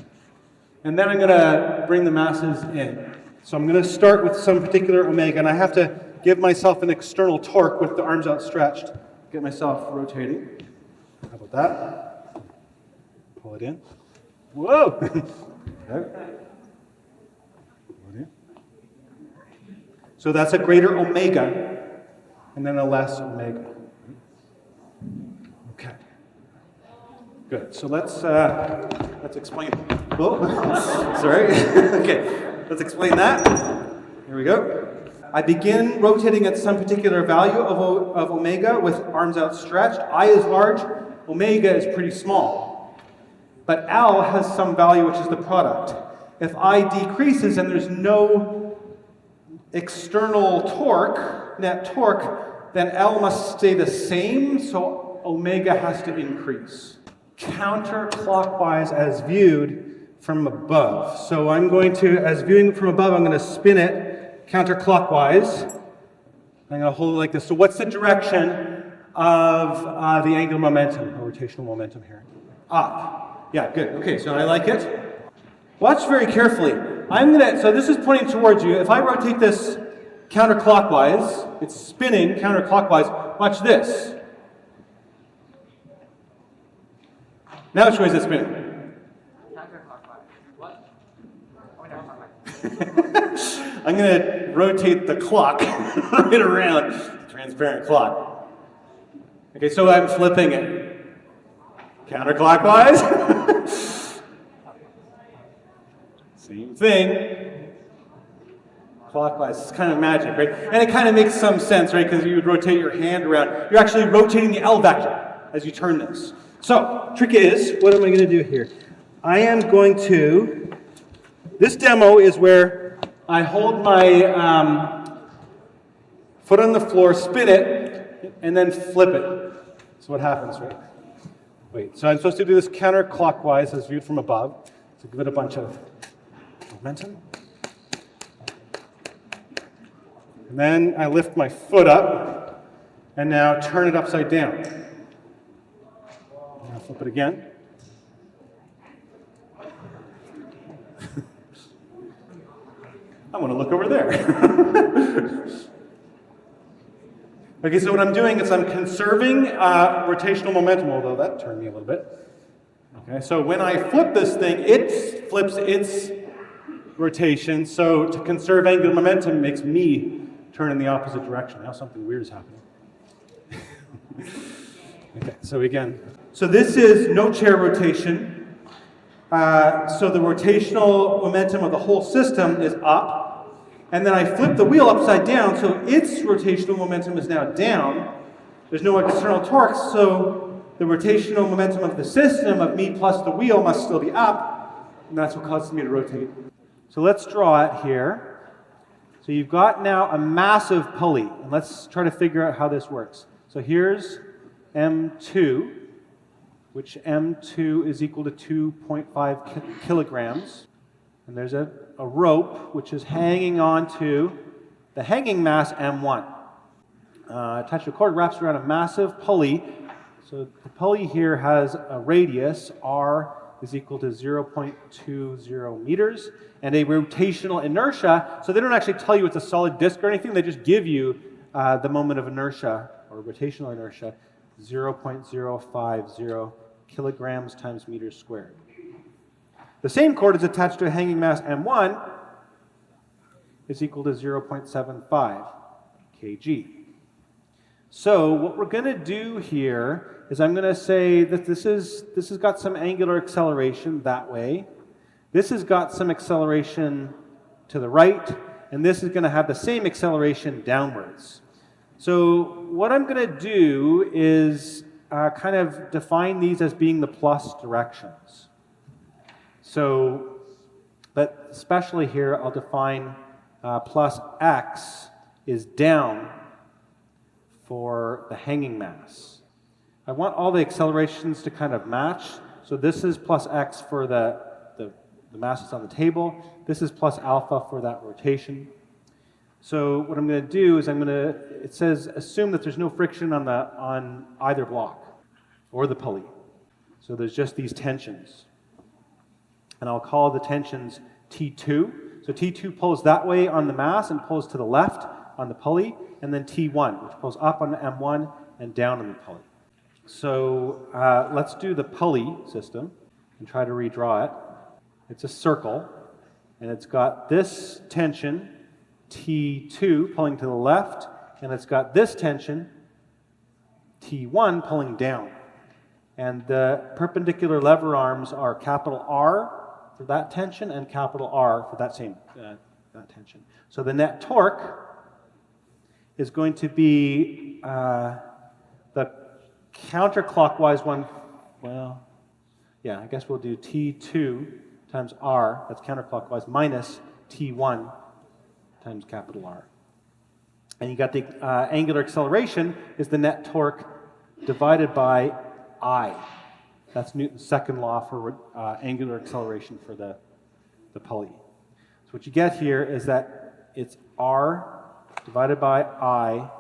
And then I'm going to bring the masses in. So I'm going to start with some particular omega, and I have to give myself an external torque with the arms outstretched. Get myself rotating. How about that? Pull it in. Whoa! Okay. So that's a greater omega, and then a less omega. Okay. Good. So let's explain. Oh, sorry. Okay. Let's explain that. Here we go. I begin rotating at some particular value of omega with arms outstretched. I is large. Omega is pretty small. But L has some value, which is the product. If I decreases and there's no external torque, net torque, then L must stay the same, so omega has to increase. Counterclockwise as viewed from above. So I'm going to, as viewing from above, I'm going to spin it counterclockwise. I'm going to hold it like this. So what's the direction of the angular momentum, or rotational momentum here? Up. Yeah, good. Okay, so I like it. Watch very carefully. So this is pointing towards you. If I rotate this counterclockwise, it's spinning counterclockwise. Watch this. Now which way is it spinning? Counterclockwise. What? I'm going to rotate the clock right around the transparent clock. Okay, so I'm flipping it. Counterclockwise. Same thing. Clockwise. It's kind of magic, right? And it kind of makes some sense, right? Because you would rotate your hand around. You're actually rotating the L vector as you turn this. So, trick is, what am I going to do here? I am going to, this demo is where I hold my foot on the floor, spin it, and then flip it. So what happens, right? Wait, so I'm supposed to do this counterclockwise as viewed from above. So give it a bunch of momentum. And then I lift my foot up, and now turn it upside down. Now flip it again. I want to look over there. Okay, so what I'm doing is I'm conserving rotational momentum, although that turned me a little bit. Okay, so when I flip this thing, it flips its rotation. So to conserve angular momentum makes me turn in the opposite direction. Now something weird is happening. Okay, so again. So this is no chair rotation. So the rotational momentum of the whole system is up. And then I flip the wheel upside down, so its rotational momentum is now down. There's no external torque, so the rotational momentum of the system, of me plus the wheel, must still be up. And that's what causes me to rotate. So let's draw it here. So you've got now a massive pulley. And let's try to figure out how this works. So here's M2, which M2 is equal to 2.5 kilograms. And there's a rope which is hanging on to the hanging mass M1. Attached to a cord wraps around a massive pulley. So the pulley here has a radius, R is equal to 0.20 meters, and a rotational inertia. So they don't actually tell you it's a solid disk or anything, they just give you the moment of inertia, or rotational inertia, 0.050 kilograms times meters squared. The same cord is attached to a hanging mass M1 is equal to 0.75 kg. So what we're going to do here is I'm going to say that this has got some angular acceleration that way. This has got some acceleration to the right, and this is going to have the same acceleration downwards. So what I'm going to do is kind of define these as being the plus directions. So, but especially here, I'll define plus x is down for the hanging mass. I want all the accelerations to kind of match. So this is plus x for the mass that's on the table. This is plus alpha for that rotation. So what I'm going to do is it says assume that there's no friction on either block or the pulley. So there's just these tensions. And I'll call the tensions T2. So T2 pulls that way on the mass and pulls to the left on the pulley, and then T1, which pulls up on the M1 and down on the pulley. So let's do the pulley system and try to redraw it. It's a circle, and it's got this tension, T2, pulling to the left, and it's got this tension, T1, pulling down. And the perpendicular lever arms are capital R for that tension and capital R for that same that tension. So the net torque is going to be the counterclockwise one. Well, yeah, I guess we'll do T2 times R, that's counterclockwise, minus T1 times capital R. And you got the angular acceleration is the net torque divided by I. That's Newton's second law for angular acceleration for the pulley. So what you get here is that it's R divided by I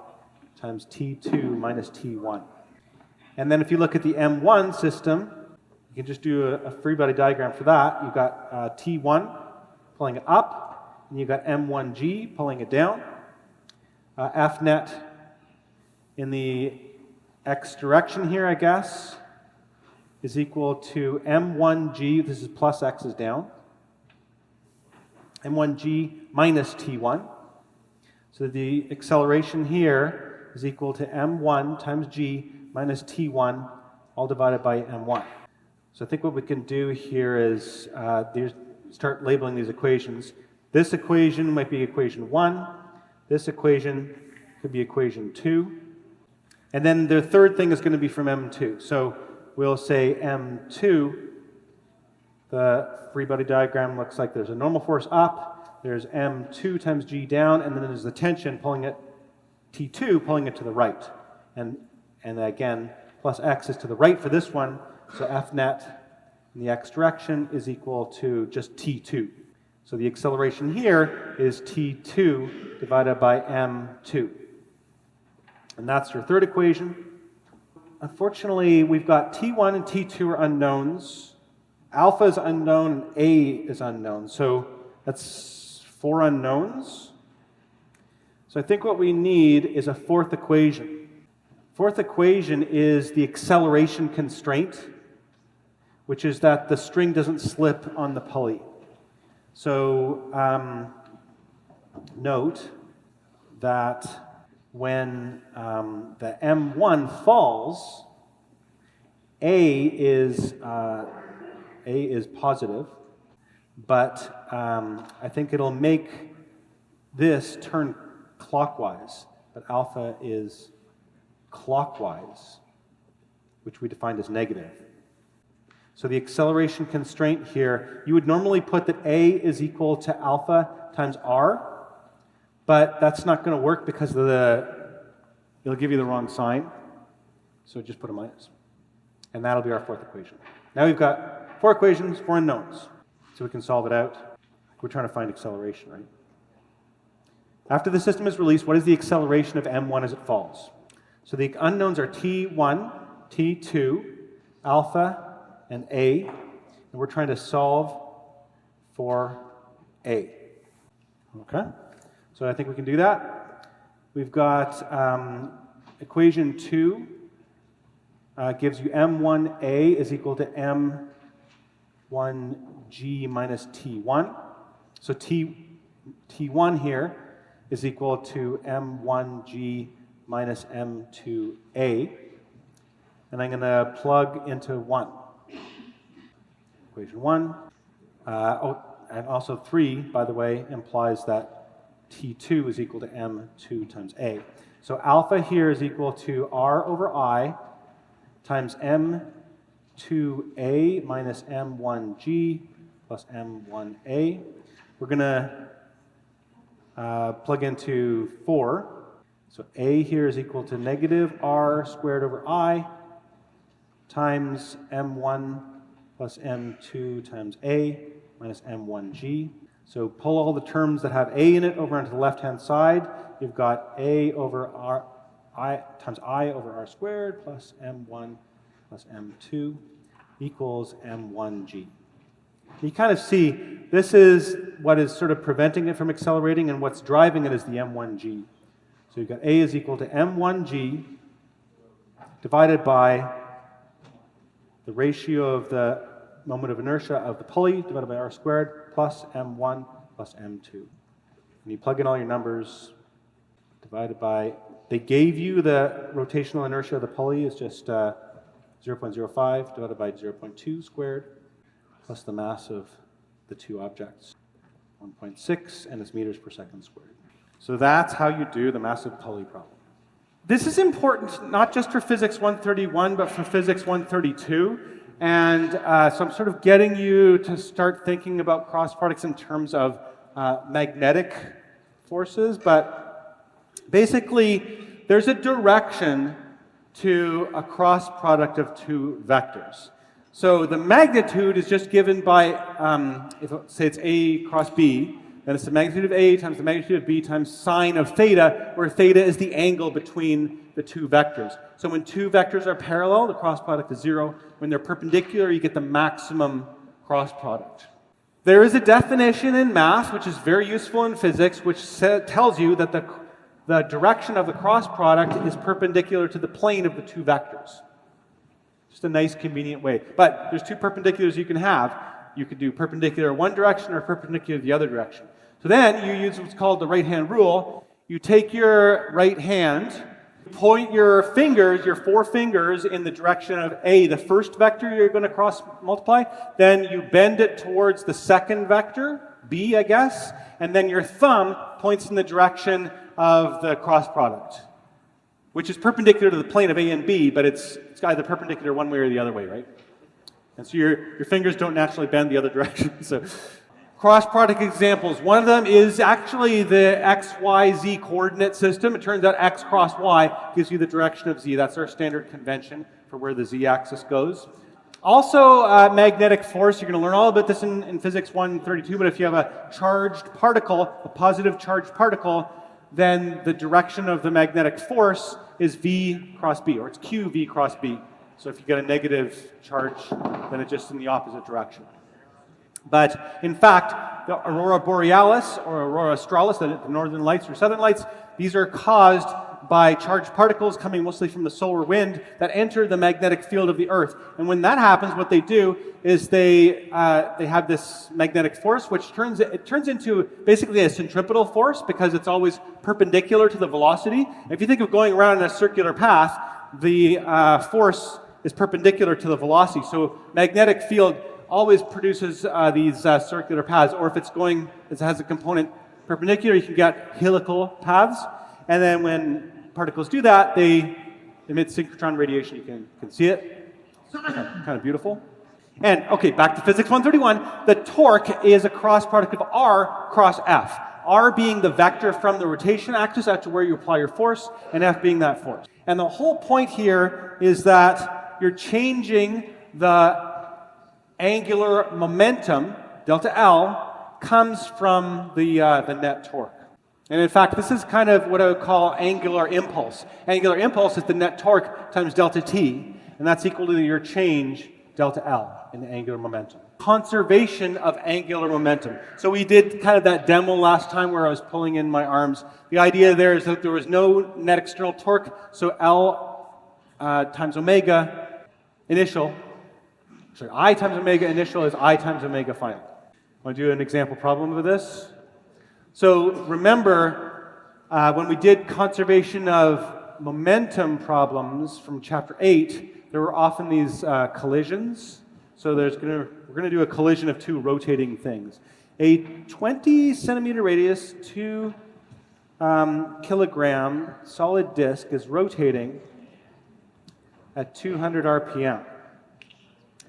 times T2 minus T1. And then if you look at the M1 system, you can just do a free body diagram for that. You've got T1 pulling it up, and you've got M1G pulling it down. F net in the x direction here, I guess, is equal to M1G, this is plus x is down, M1G minus T1. So the acceleration here is equal to M1 times G minus T1, all divided by M1. So I think what we can do here is start labeling these equations. This equation might be equation 1. This equation could be equation 2. And then the third thing is going to be from M2. So we'll say M2, the free body diagram looks like there's a normal force up, there's M2 times G down, and then there's the tension pulling it, T2 pulling it to the right. And again, plus x is to the right for this one, so F net in the x direction is equal to just T2. So the acceleration here is T2 divided by M2. And that's your third equation. Unfortunately, we've got T1 and T2 are unknowns. Alpha is unknown and A is unknown. So that's 4 unknowns. So I think what we need is a fourth equation. Fourth equation is the acceleration constraint, which is that the string doesn't slip on the pulley. So note that when the M1 falls, A is positive, but I think it'll make this turn clockwise, but alpha is clockwise, which we defined as negative. So the acceleration constraint here, you would normally put that A is equal to alpha times R, but that's not going to work because it'll give you the wrong sign. So just put a minus. And that'll be our fourth equation. Now we've got 4 equations, 4 unknowns. So we can solve it out. We're trying to find acceleration, right? After the system is released, what is the acceleration of M1 as it falls? So the unknowns are T1, T2, alpha, and A. And we're trying to solve for A. Okay? So I think we can do that. We've got equation 2 gives you M1A is equal to M1G minus T1. So T1 here is equal to M1G minus M2A. And I'm going to plug into 1. Equation 1. And also 3, by the way, implies that T2 is equal to m2 times a. So alpha here is equal to r over I times m2a minus m1g plus m1a. We're going to plug into 4. So a here is equal to negative r squared over I times m1 plus m2 times a minus m1g. So pull all the terms that have a in it over onto the left-hand side. You've got a over r I times I over r squared plus m1 plus m2 equals m1g. You kind of see this is what is sort of preventing it from accelerating, and what's driving it is the m1g. So you've got a is equal to m1g divided by the ratio of the moment of inertia of the pulley divided by r squared plus m1 plus m2. And you plug in all your numbers, divided by, they gave you the rotational inertia of the pulley is just 0.05 divided by 0.2 squared plus the mass of the two objects, 1.6, and it's meters per second squared. So that's how you do the massive pulley problem. This is important not just for physics 131, but for physics 132. And so I'm sort of getting you to start thinking about cross products in terms of magnetic forces. But basically, there's a direction to a cross product of two vectors. So the magnitude is just given by, if say it's A cross B, then it's the magnitude of A times the magnitude of B times sine of theta, where theta is the angle between the two vectors. So when two vectors are parallel, the cross product is 0. When they're perpendicular, you get the maximum cross product. There is a definition in math, which is very useful in physics, which tells you that the direction of the cross product is perpendicular to the plane of the two vectors. Just a nice, convenient way. But there's two perpendiculars you can have. You could do perpendicular one direction or perpendicular the other direction. So then you use what's called the right-hand rule. You take your right hand, point your fingers, your 4 fingers, in the direction of A, the first vector you're going to cross multiply. Then you bend it towards the second vector, B, I guess. And then your thumb points in the direction of the cross product, which is perpendicular to the plane of A and B, but it's either perpendicular one way or the other way, right? And so your fingers don't naturally bend the other direction. So cross product examples. One of them is actually the x, y, z coordinate system. It turns out x cross y gives you the direction of z. That's our standard convention for where the z-axis goes. Also, magnetic force. You're going to learn all about this in Physics 132, but if you have a charged particle, a positive charged particle, then the direction of the magnetic force is v cross b, or it's qv cross b. So if you get a negative charge, then it's just in the opposite direction. But in fact, the aurora borealis or aurora australis, the northern lights or southern lights, these are caused by charged particles coming mostly from the solar wind that enter the magnetic field of the Earth. And when that happens, what they do is they have this magnetic force, which turns into basically a centripetal force because it's always perpendicular to the velocity. And if you think of going around in a circular path, the force is perpendicular to the velocity. So magnetic field always produces these circular paths, or if it has a component perpendicular, you can get helical paths. And then when particles do that, they emit synchrotron radiation. You can see it. Kind of beautiful. And okay, back to physics 131. The torque is a cross product of R cross F. R being the vector from the rotation axis out to where you apply your force, and F being that force. And the whole point here is that you're changing the angular momentum, delta L, comes from the net torque. And in fact, this is kind of what I would call angular impulse. Angular impulse is the net torque times delta T, and that's equal to your change, delta L, in the angular momentum. Conservation of angular momentum. So we did kind of that demo last time where I was pulling in my arms. The idea there is that there was no net external torque, so L times omega initial, sorry, I times omega initial is I times omega final. Want to do an example problem of this? So remember, when we did conservation of momentum problems from chapter 8, there were often these collisions. So we're going to do a collision of two rotating things. A 20 centimeter radius, two kilogram solid disk is rotating at 200 RPM.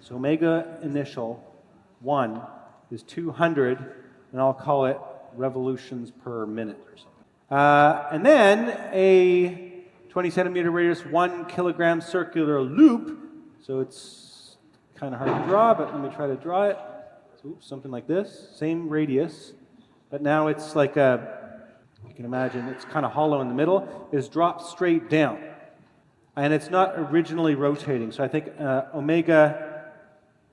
So omega initial 1 is 200, and I'll call it revolutions per minute or something. And then a 20 centimeter radius, 1 kilogram circular loop. So it's kind of hard to draw, but let me try to draw it. So, something like this, same radius, but now it's like you can imagine, it's kind of hollow in the middle, is dropped straight down. And it's not originally rotating. So I think omega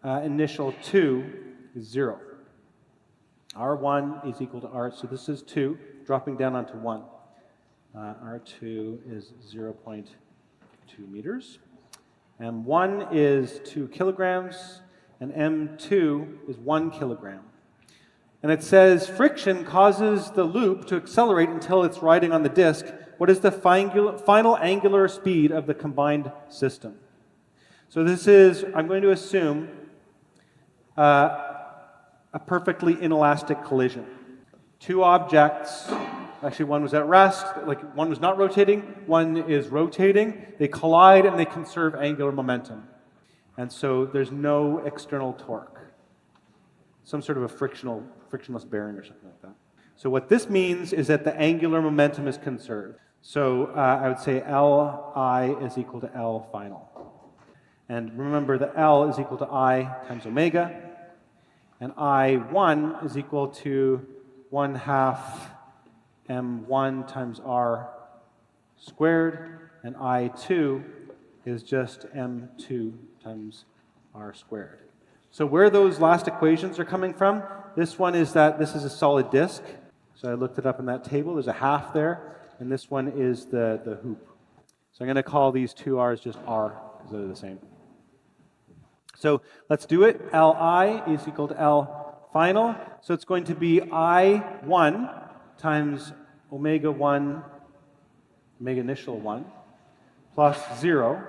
initial 2 is 0. R1 is equal to R, so this is 2, dropping down onto 1. R2 is 0.2 meters. M1 is 2 kilograms, and M2 is 1 kilogram. And it says friction causes the loop to accelerate until it's riding on the disk. What is the final angular speed of the combined system? So this is, I'm going to assume, a perfectly inelastic collision. Two objects, actually one was at rest, like one was not rotating, one is rotating. They collide and they conserve angular momentum. And so there's no external torque. Some sort of a frictionless bearing or something like that. So what this means is that the angular momentum is conserved. So I would say Li is equal to L final. And remember that L is equal to I times omega. And I1 is equal to 1/2 M1 times R squared. And I2 is just M2 times R squared. So where those last equations are coming from, this one is that this is a solid disk. So I looked it up in that table. There's a half there. And this one is the hoop. So I'm going to call these two R's just R because they're the same. So let's do it. Li is equal to L final. So it's going to be I1 times omega 1, omega initial 1, plus 0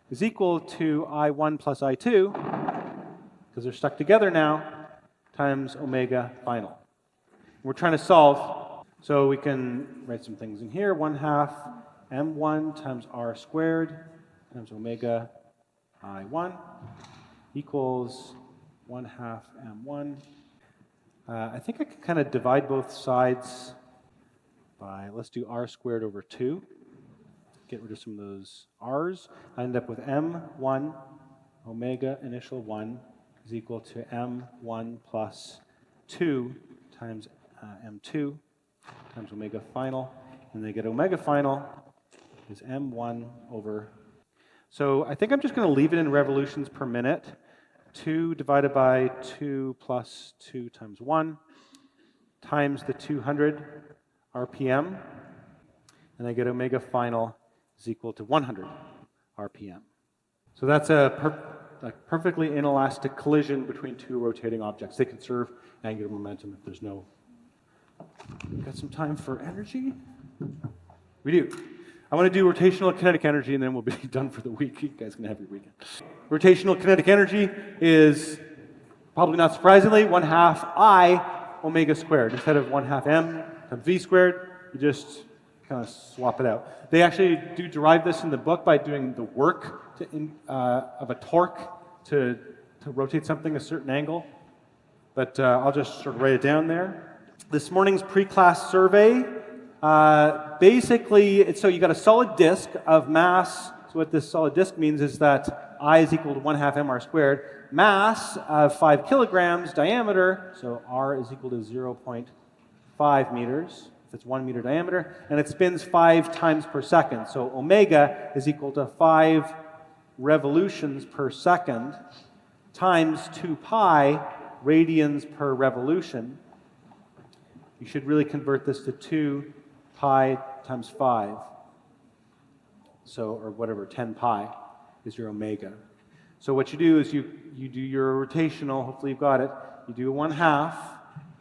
is equal to I1 plus I2, because they're stuck together now, times omega final. We're trying to solve, so we can write some things in here. 1/2 M1 times R squared times omega I1 equals 1/2 M1. I think I can kind of divide both sides by, let's do R squared over 2. Get rid of some of those R's. I end up with M1 omega initial 1 is equal to M1 plus 2 times M2 times omega final. And then I get omega final is M1 over. So I think I'm just going to leave it in revolutions per minute. 2 divided by 2 plus 2 times 1 times the 200 RPM. And I get omega final is equal to 100 RPM. So that's a perfectly inelastic collision between two rotating objects. They conserve angular momentum if there's no... Got some time for energy? We do. I want to do rotational kinetic energy, and then we'll be done for the week. You guys can have your weekend. Rotational kinetic energy is, probably not surprisingly, 1/2 I omega squared. Instead of 1/2 M times V squared, you just kind of swap it out. They actually do derive this in the book by doing the work of a torque to rotate something a certain angle. But I'll just sort of write it down there. This morning's pre-class survey, basically, so you got a solid disk of mass. So what this solid disk means is that I is equal to 1/2 mr squared. Mass of 5 kilograms, diameter, so R is equal to 0.5 meters. If it's 1 meter diameter, and it spins 5 times per second. So omega is equal to 5 revolutions per second times 2 pi radians per revolution. You should really convert this to 2 pi times 5. So, or whatever, 10 pi is your omega. So what you do is you do your rotational, hopefully you've got it, you do 1/2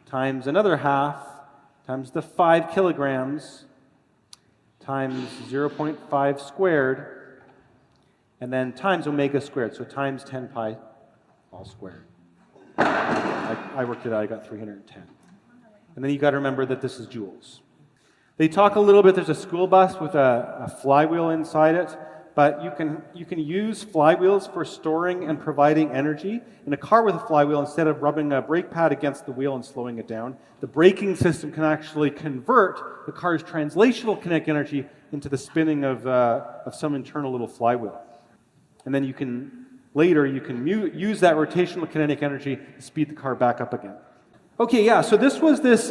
times another half times the 5 kilograms times 0.5 squared, and then times omega squared, so times 10 pi all squared. I worked it out, I got 310. And then you got to remember that this is joules. They talk a little bit, there's a school bus with a flywheel inside it, but you can use flywheels for storing and providing energy. In a car with a flywheel, instead of rubbing a brake pad against the wheel and slowing it down, the braking system can actually convert the car's translational kinetic energy into the spinning of some internal little flywheel. And then later you can use that rotational kinetic energy to speed the car back up again. Okay, yeah, so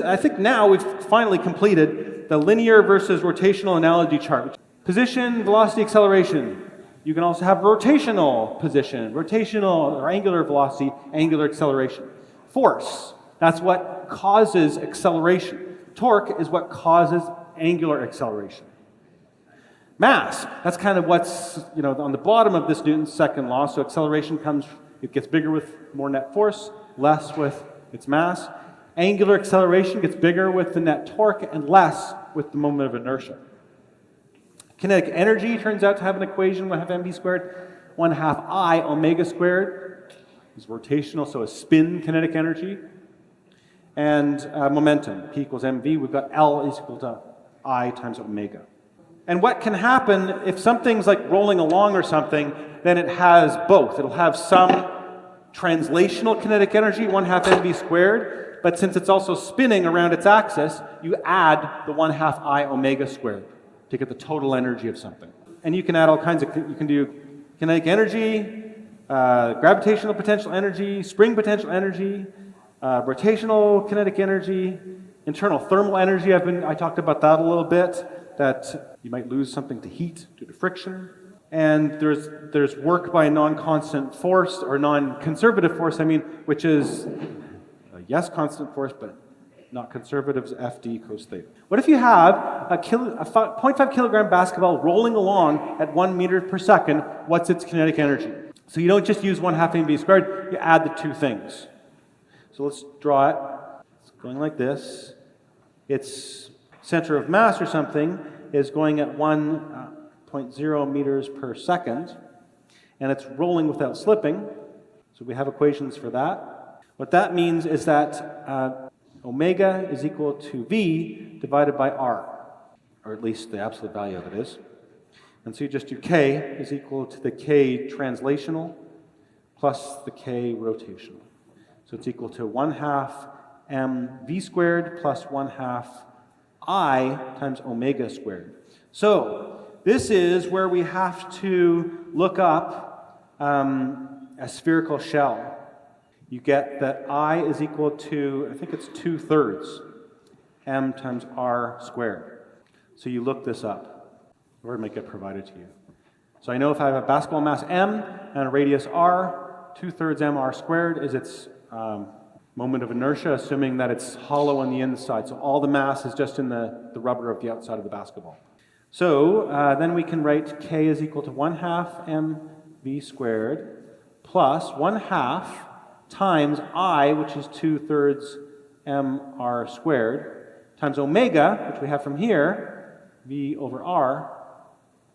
I think now we've finally completed the linear versus rotational analogy chart. Position, velocity, acceleration. You can also have rotational position, rotational or angular velocity, angular acceleration. Force, that's what causes acceleration. Torque is what causes angular acceleration. Mass, that's kind of what's on the bottom of this Newton's second law. So acceleration it gets bigger with more net force, less with its mass. Angular acceleration gets bigger with the net torque and less with the moment of inertia. Kinetic energy turns out to have an equation, 1/2 mv squared, 1/2 I omega squared is rotational, so a spin kinetic energy. And momentum, P equals mv, we've got L is equal to I times omega. And what can happen if something's like rolling along or something, then it has both. It'll have some translational kinetic energy, 1/2 mv squared, but since it's also spinning around its axis, you add the 1/2 I omega squared to get the total energy of something. And you can add all kinds you can do kinetic energy, gravitational potential energy, spring potential energy, rotational kinetic energy, internal thermal energy. I talked about that a little bit, that you might lose something to heat due to friction. And there's work by a non-constant force, or non-conservative force, which is yes, constant force, but not conservative, FD cos theta. What if you have a 0.5 kilogram basketball rolling along at 1 meter per second? What's its kinetic energy? So you don't just use 1/2 mv squared, you add the two things. So let's draw it. It's going like this. Its center of mass or something is going at 1.0 meters per second, and it's rolling without slipping. So we have equations for that. What that means is that omega is equal to v divided by r, or at least the absolute value of it is. And so you just do k is equal to the k translational plus the k rotational. So it's equal to 1/2 mv squared plus 1/2 I times omega squared. So this is where we have to look up a spherical shell. You get that I is equal to, I think it's 2/3 m times r squared. So you look this up, or it might get provided to you. So I know if I have a basketball mass m and a radius r, 2/3 m r squared is its moment of inertia, assuming that it's hollow on the inside. So all the mass is just in the rubber of the outside of the basketball. So then we can write k is equal to 1/2 mv squared plus 1/2 times I, which is 2/3 mr squared, times omega, which we have from here, v over r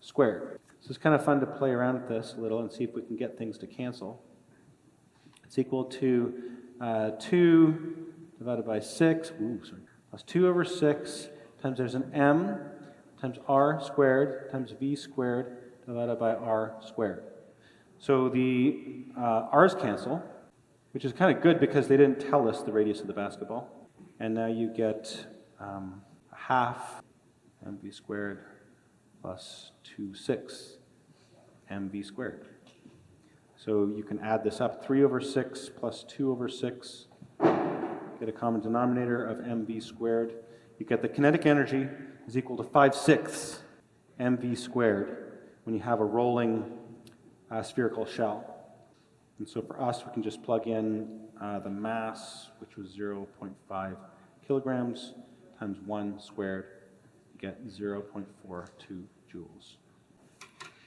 squared. So it's kind of fun to play around with this a little and see if we can get things to cancel. It's equal to 2 divided by 6, plus 2 over 6 times there's an m times r squared times v squared divided by r squared. So the r's cancel, which is kind of good because they didn't tell us the radius of the basketball. And now you get 1/2 mv squared plus 2/6 mv squared. So you can add this up, 3 over 6 plus 2 over 6, get a common denominator of mv squared. You get the kinetic energy is equal to 5/6 mv squared when you have a rolling spherical shell. And so for us, we can just plug in the mass, which was 0.5 kilograms, times 1 squared, you get 0.42 joules.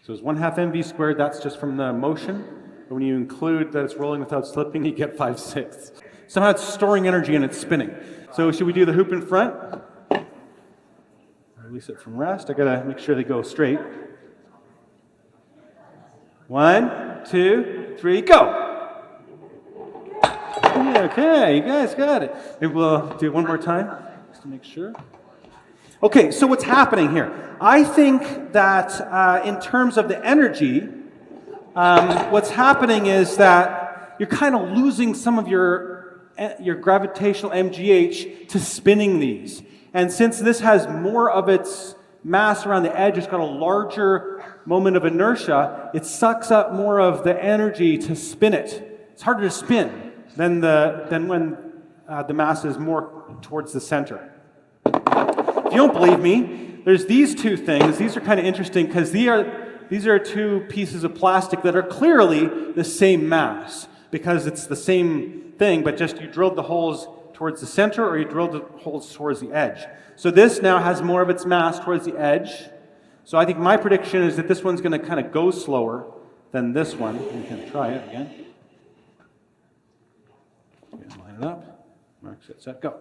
So it's 1/2 mv squared, that's just from the motion. But when you include that it's rolling without slipping, you get 5/6. Somehow it's storing energy and it's spinning. So should we do the hoop in front? Release it from rest. I gotta make sure they go straight. 1, 2, 3, go! Okay, you guys got it. Maybe we'll do it one more time, just to make sure. Okay, so what's happening here? I think that in terms of the energy, what's happening is that you're kind of losing some of your gravitational MGH to spinning these. And since this has more of its mass around the edge, it's got a larger moment of inertia, it sucks up more of the energy to spin it. It's harder to spin than when the mass is more towards the center. If you don't believe me, there's these two things. These are kind of interesting because these are two pieces of plastic that are clearly the same mass because it's the same thing, but just you drilled the holes towards the center or you drilled the holes towards the edge. So this now has more of its mass towards the edge. So I think my prediction is that this one's going to kind of go slower than this one. We can try it again. Line it up. Mark, set, go.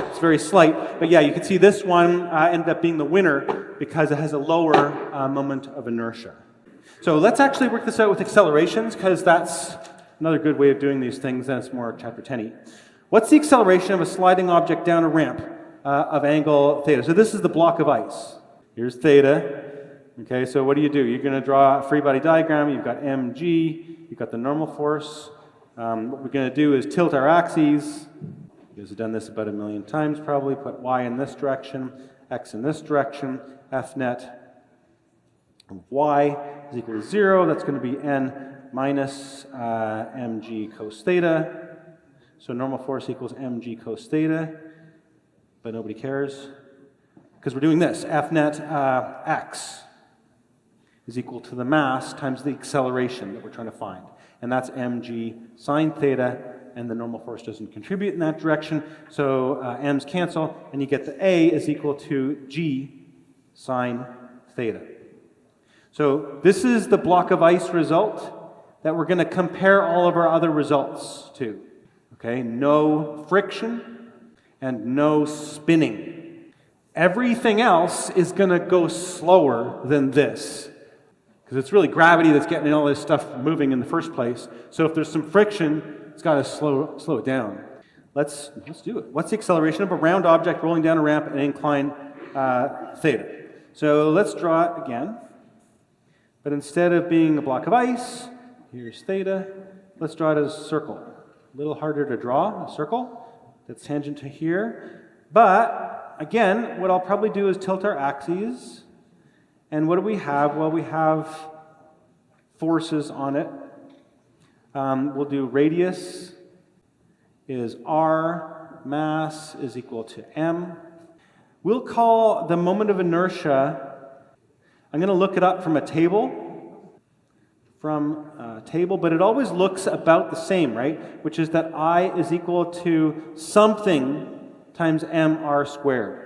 It's very slight, but yeah, you can see this one ended up being the winner because it has a lower moment of inertia. So let's actually work this out with accelerations because that's another good way of doing these things, and it's more chapter 10-y. What's the acceleration of a sliding object down a ramp of angle theta? So this is the block of ice. Here's theta. Okay, so what do? You're going to draw a free body diagram. You've got mg, you've got the normal force. What we're going to do is tilt our axes. You guys have done this about 1 million times probably. Put y in this direction, x in this direction. F net of y is equal to 0. That's going to be n minus mg cos theta. So normal force equals mg cos theta, but nobody cares because we're doing this. F net x is equal to the mass times the acceleration that we're trying to find. And that's mg sine theta, and the normal force doesn't contribute in that direction, so m's cancel, and you get the a is equal to g sine theta. So this is the block of ice result that we're going to compare all of our other results to. Okay, no friction and no spinning. Everything else is going to go slower than this because it's really gravity that's getting all this stuff moving in the first place. So if there's some friction, it's got to slow it down. Let's do it. What's the acceleration of a round object rolling down a ramp at an incline theta? So let's draw it again. But instead of being a block of ice, here's theta. Let's draw it as a circle. A little harder to draw, a circle that's tangent to here. But again, what I'll probably do is tilt our axes. And what do we have? Well, we have forces on it. We'll do radius is r, mass is equal to m. We'll call the moment of inertia, I'm going to look it up from a table, but it always looks about the same, right? Which is that I is equal to something times mr squared.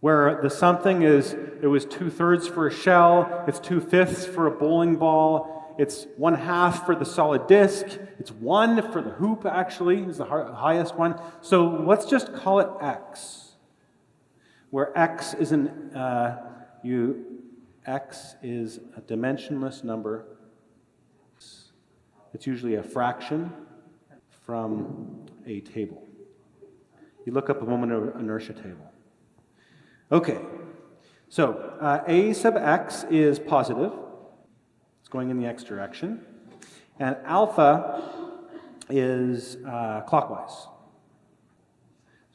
Where the something is, it was 2/3 for a shell, it's 2/5 for a bowling ball, it's 1/2 for the solid disc, it's 1 for the hoop actually, is the highest one. So let's just call it x, where x is x is a dimensionless number. It's usually a fraction from a table. You look up a moment of inertia table. Okay, so a sub x is positive. It's going in the x direction. And alpha is clockwise.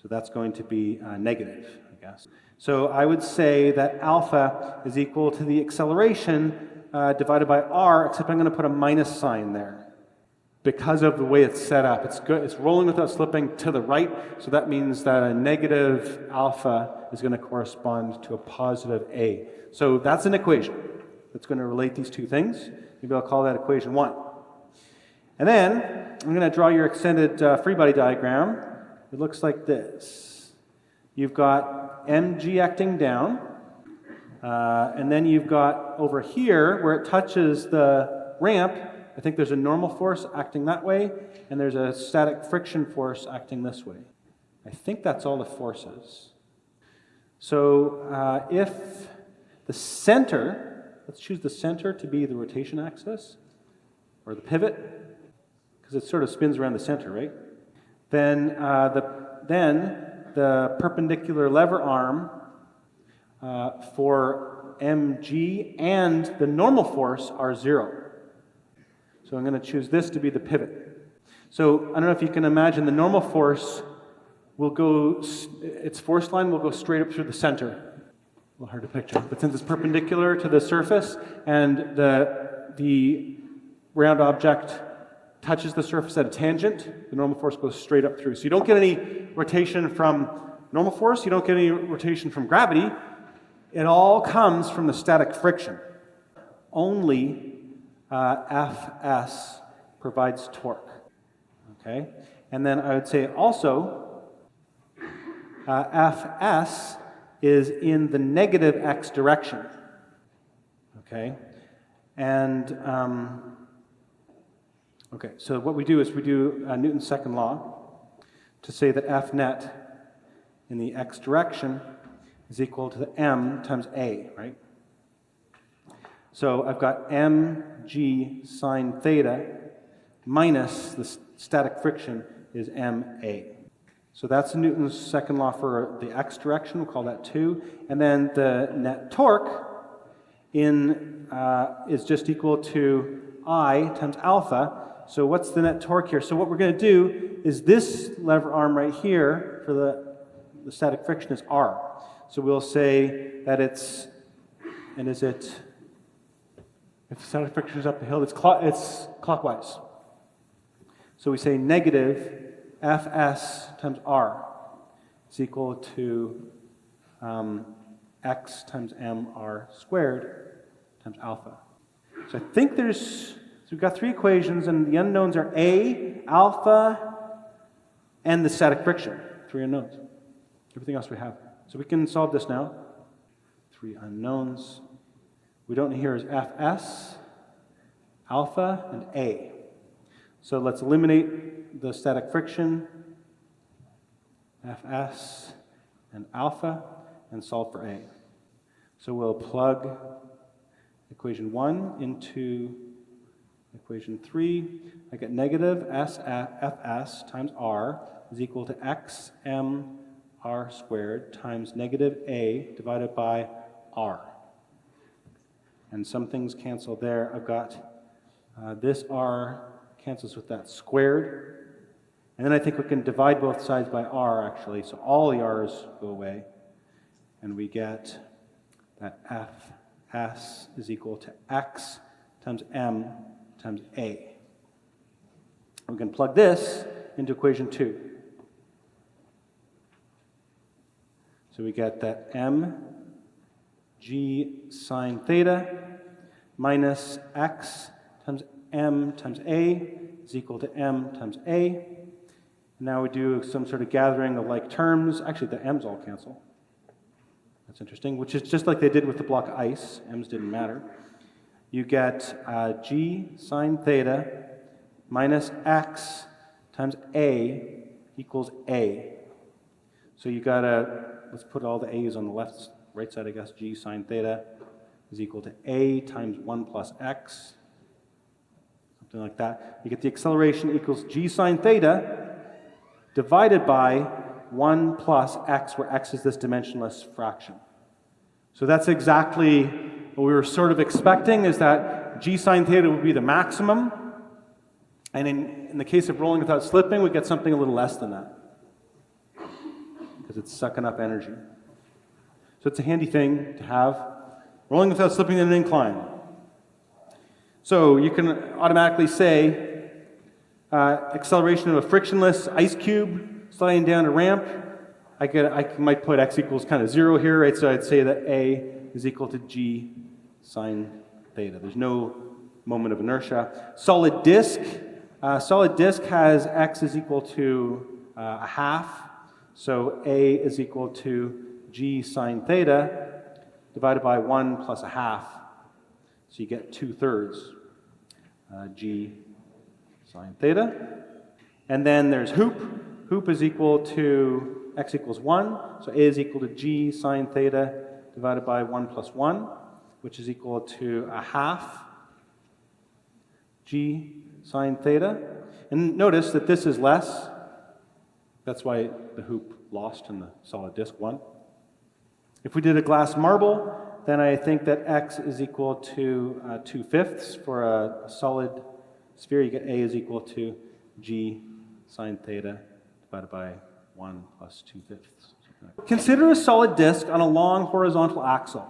So that's going to be negative, I guess. So I would say that alpha is equal to the acceleration divided by r, except I'm going to put a minus sign there. Because of the way it's set up, it's good. It's rolling without slipping to the right, so that means that a negative alpha is going to correspond to a positive a. So that's an equation that's going to relate these two things. Maybe I'll call that equation 1. And then I'm going to draw your extended free body diagram. It looks like this. You've got mg acting down, and then you've got over here where it touches the ramp, I think there's a normal force acting that way, and there's a static friction force acting this way. I think that's all the forces. So if the center, let's choose the center to be the rotation axis, or the pivot, because it sort of spins around the center, right? Then the perpendicular lever arm for mg and the normal force are 0. So I'm going to choose this to be the pivot. So I don't know if you can imagine the normal force will go, its force line will go straight up through the center. A little hard to picture, but since it's perpendicular to the surface and the round object touches the surface at a tangent, the normal force goes straight up through. So you don't get any rotation from normal force, you don't get any rotation from gravity. It all comes from the static friction. Only Fs provides torque. Okay? And then I would say also, Fs is in the negative x direction. Okay? And, okay, so what we do is we do Newton's second law to say that F net in the x direction is equal to the m times a, right? So I've got mg sine theta minus the static friction is ma. So that's Newton's second law for the x direction, we'll call that 2. And then the net torque is just equal to I times alpha. So what's the net torque here? So what we're going to do is this lever arm right here for the static friction is R. So we'll say that it's, and is it, if the static friction is up the hill, it's clockwise. So we say negative Fs times R is equal to x times mr squared times alpha. So I think so we've got 3 equations, and the unknowns are A, alpha, and the static friction. 3 unknowns. Everything else we have. So we can solve this now. 3 unknowns. We don't know here is Fs, alpha, and A. So let's eliminate the static friction, Fs, and alpha, and solve for A. So we'll plug equation 1 into equation 3. I get negative Fs times R is equal to x mr squared times negative A divided by R. And some things cancel there. I've got this R cancels with that squared. And then I think we can divide both sides by R, actually. So all the R's go away. And we get that Fs is equal to x times m times A. We can plug this into equation 2. So we get that mg sine theta minus x times m times A is equal to m times A. Now we do some sort of gathering of like terms. Actually, the m's all cancel. That's interesting, which is just like they did with the block of ice. M's didn't matter. You get g sine theta minus x times A equals A. So you gotta, let's put all the A's on the right side, I guess. G sine theta is equal to A times 1 plus x. Something like that. You get the acceleration equals g sine theta divided by 1 plus x, where x is this dimensionless fraction. So that's exactly what we were sort of expecting, is that g sine theta would be the maximum. And in the case of rolling without slipping, we get something a little less than that, because it's sucking up energy. So it's a handy thing to have. Rolling without slipping in an incline. So you can automatically say acceleration of a frictionless ice cube sliding down a ramp. I might put x equals kind of 0 here, right? So I'd say that A is equal to g sine theta. There's no moment of inertia. Solid disk has x is equal to a half. So A is equal to g sine theta divided by 1 plus a half. So you get 2/3 g sine theta. And then there's hoop. Hoop is equal to x equals 1. So A is equal to g sine theta divided by 1 plus 1, which is equal to a half g sine theta. And notice that this is less. That's why the hoop lost in the solid disk 1. If we did a glass marble, then I think that x is equal to 2/5 for a solid sphere. You get a is equal to g sine theta divided by 1 plus 2/5. Consider a solid disk on a long horizontal axle.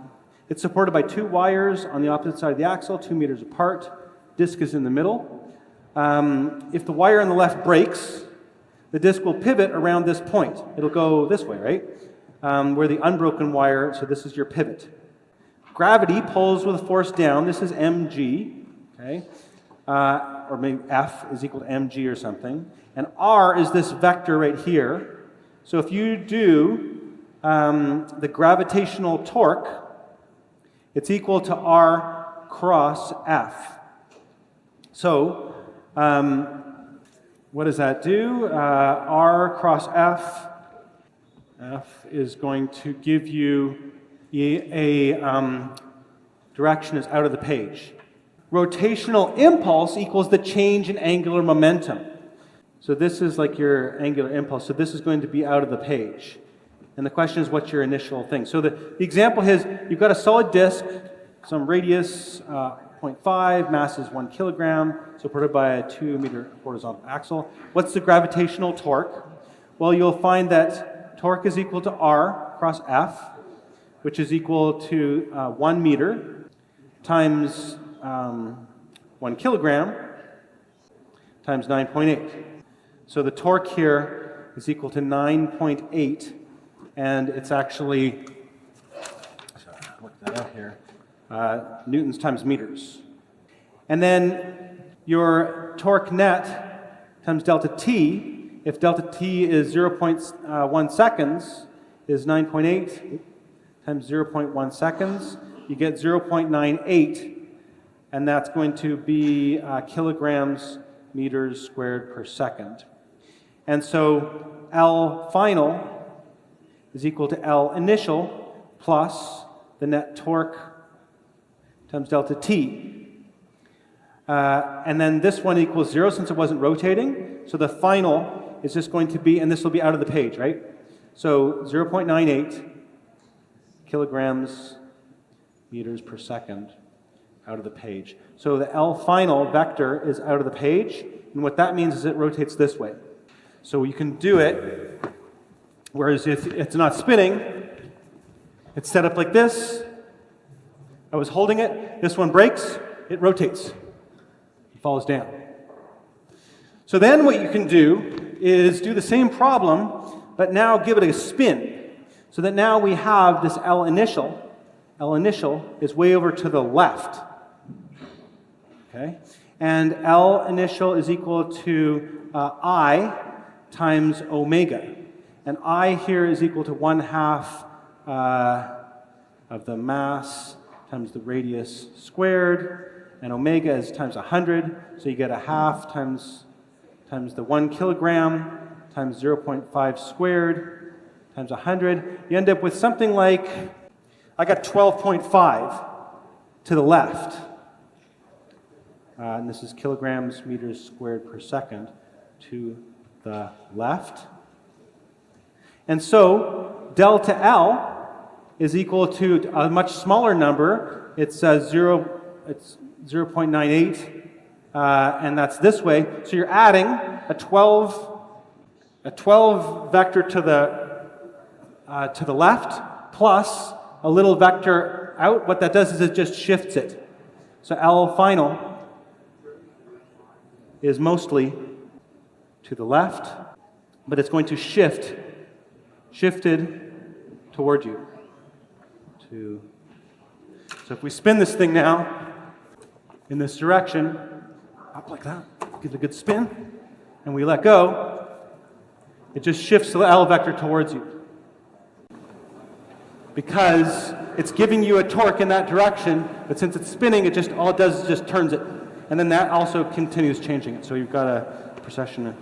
It's supported by 2 wires on the opposite side of the axle, 2 meters apart. Disk is in the middle. If the wire on the left breaks, the disk will pivot around this point. It'll go this way, right? Where the unbroken wire, so this is your pivot. Gravity pulls with a force down. This is mg, okay? Or maybe F is equal to mg or something. And R is this vector right here. So if you do the gravitational torque, it's equal to R cross F. So what does that do? R cross F. F is going to give you a direction is out of the page. Rotational impulse equals the change in angular momentum. So this is like your angular impulse. So this is going to be out of the page. And the question is, what's your initial thing? So the example is, you've got a solid disk, some radius 0.5, mass is 1 kilogram, supported by a 2-meter horizontal axle. What's the gravitational torque? Well, you'll find that torque is equal to R cross F, which is equal to 1 meter times 1 kilogram times 9.8. So the torque here is equal to 9.8, and it's actually, work that out here, newtons times meters. And then your torque net times delta t, if delta t is 0.1 seconds, is 9.8 times 0.1 seconds, you get 0.98, and that's going to be kilograms meters squared per second. And so L final is equal to L initial plus the net torque times delta t. And then this one equals 0 since it wasn't rotating. So the final is just going to be, and this will be out of the page, right? So 0.98 kilograms meters per second out of the page. So the L final vector is out of the page, and what that means is it rotates this way. So you can do it, whereas if it's not spinning, it's set up like this. I was holding it, this one breaks, it rotates, it falls down. So then what you can do is do the same problem, but now give it a spin. So that now we have this L initial. L initial is way over to the left. Okay? And L initial is equal to I times omega. And I here is equal to 1/2 of the mass times the radius squared, and omega is times 100, so you get 1/2 times the 1 kilogram times 0.5 squared times 100. You end up with something like, I got 12.5 to the left. And this is kilograms meters squared per second to the left. And so delta L is equal to a much smaller number. It's 0.98, and that's this way. So you're adding a 12 vector to the left plus a little vector out. What that does is it just shifts it. So L final is mostly to the left, but it's going to shifted toward you. So if we spin this thing now in this direction, up like that, give it a good spin, and we let go, it just shifts the L vector towards you. Because it's giving you a torque in that direction, but since it's spinning, all it does is just turns it. And then that also continues changing it. So you've got a precession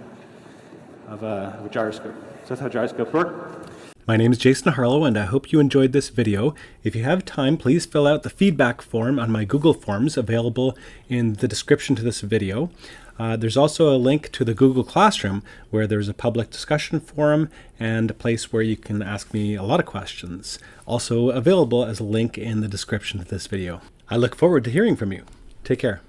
of a gyroscope. So that's how gyroscopes work. My name is Jason Harlow, and I hope you enjoyed this video. If you have time, please fill out the feedback form on my Google Forms available in the description to this video. There's also a link to the Google Classroom where there's a public discussion forum and a place where you can ask me a lot of questions. Also available as a link in the description to this video. I look forward to hearing from you. Take care.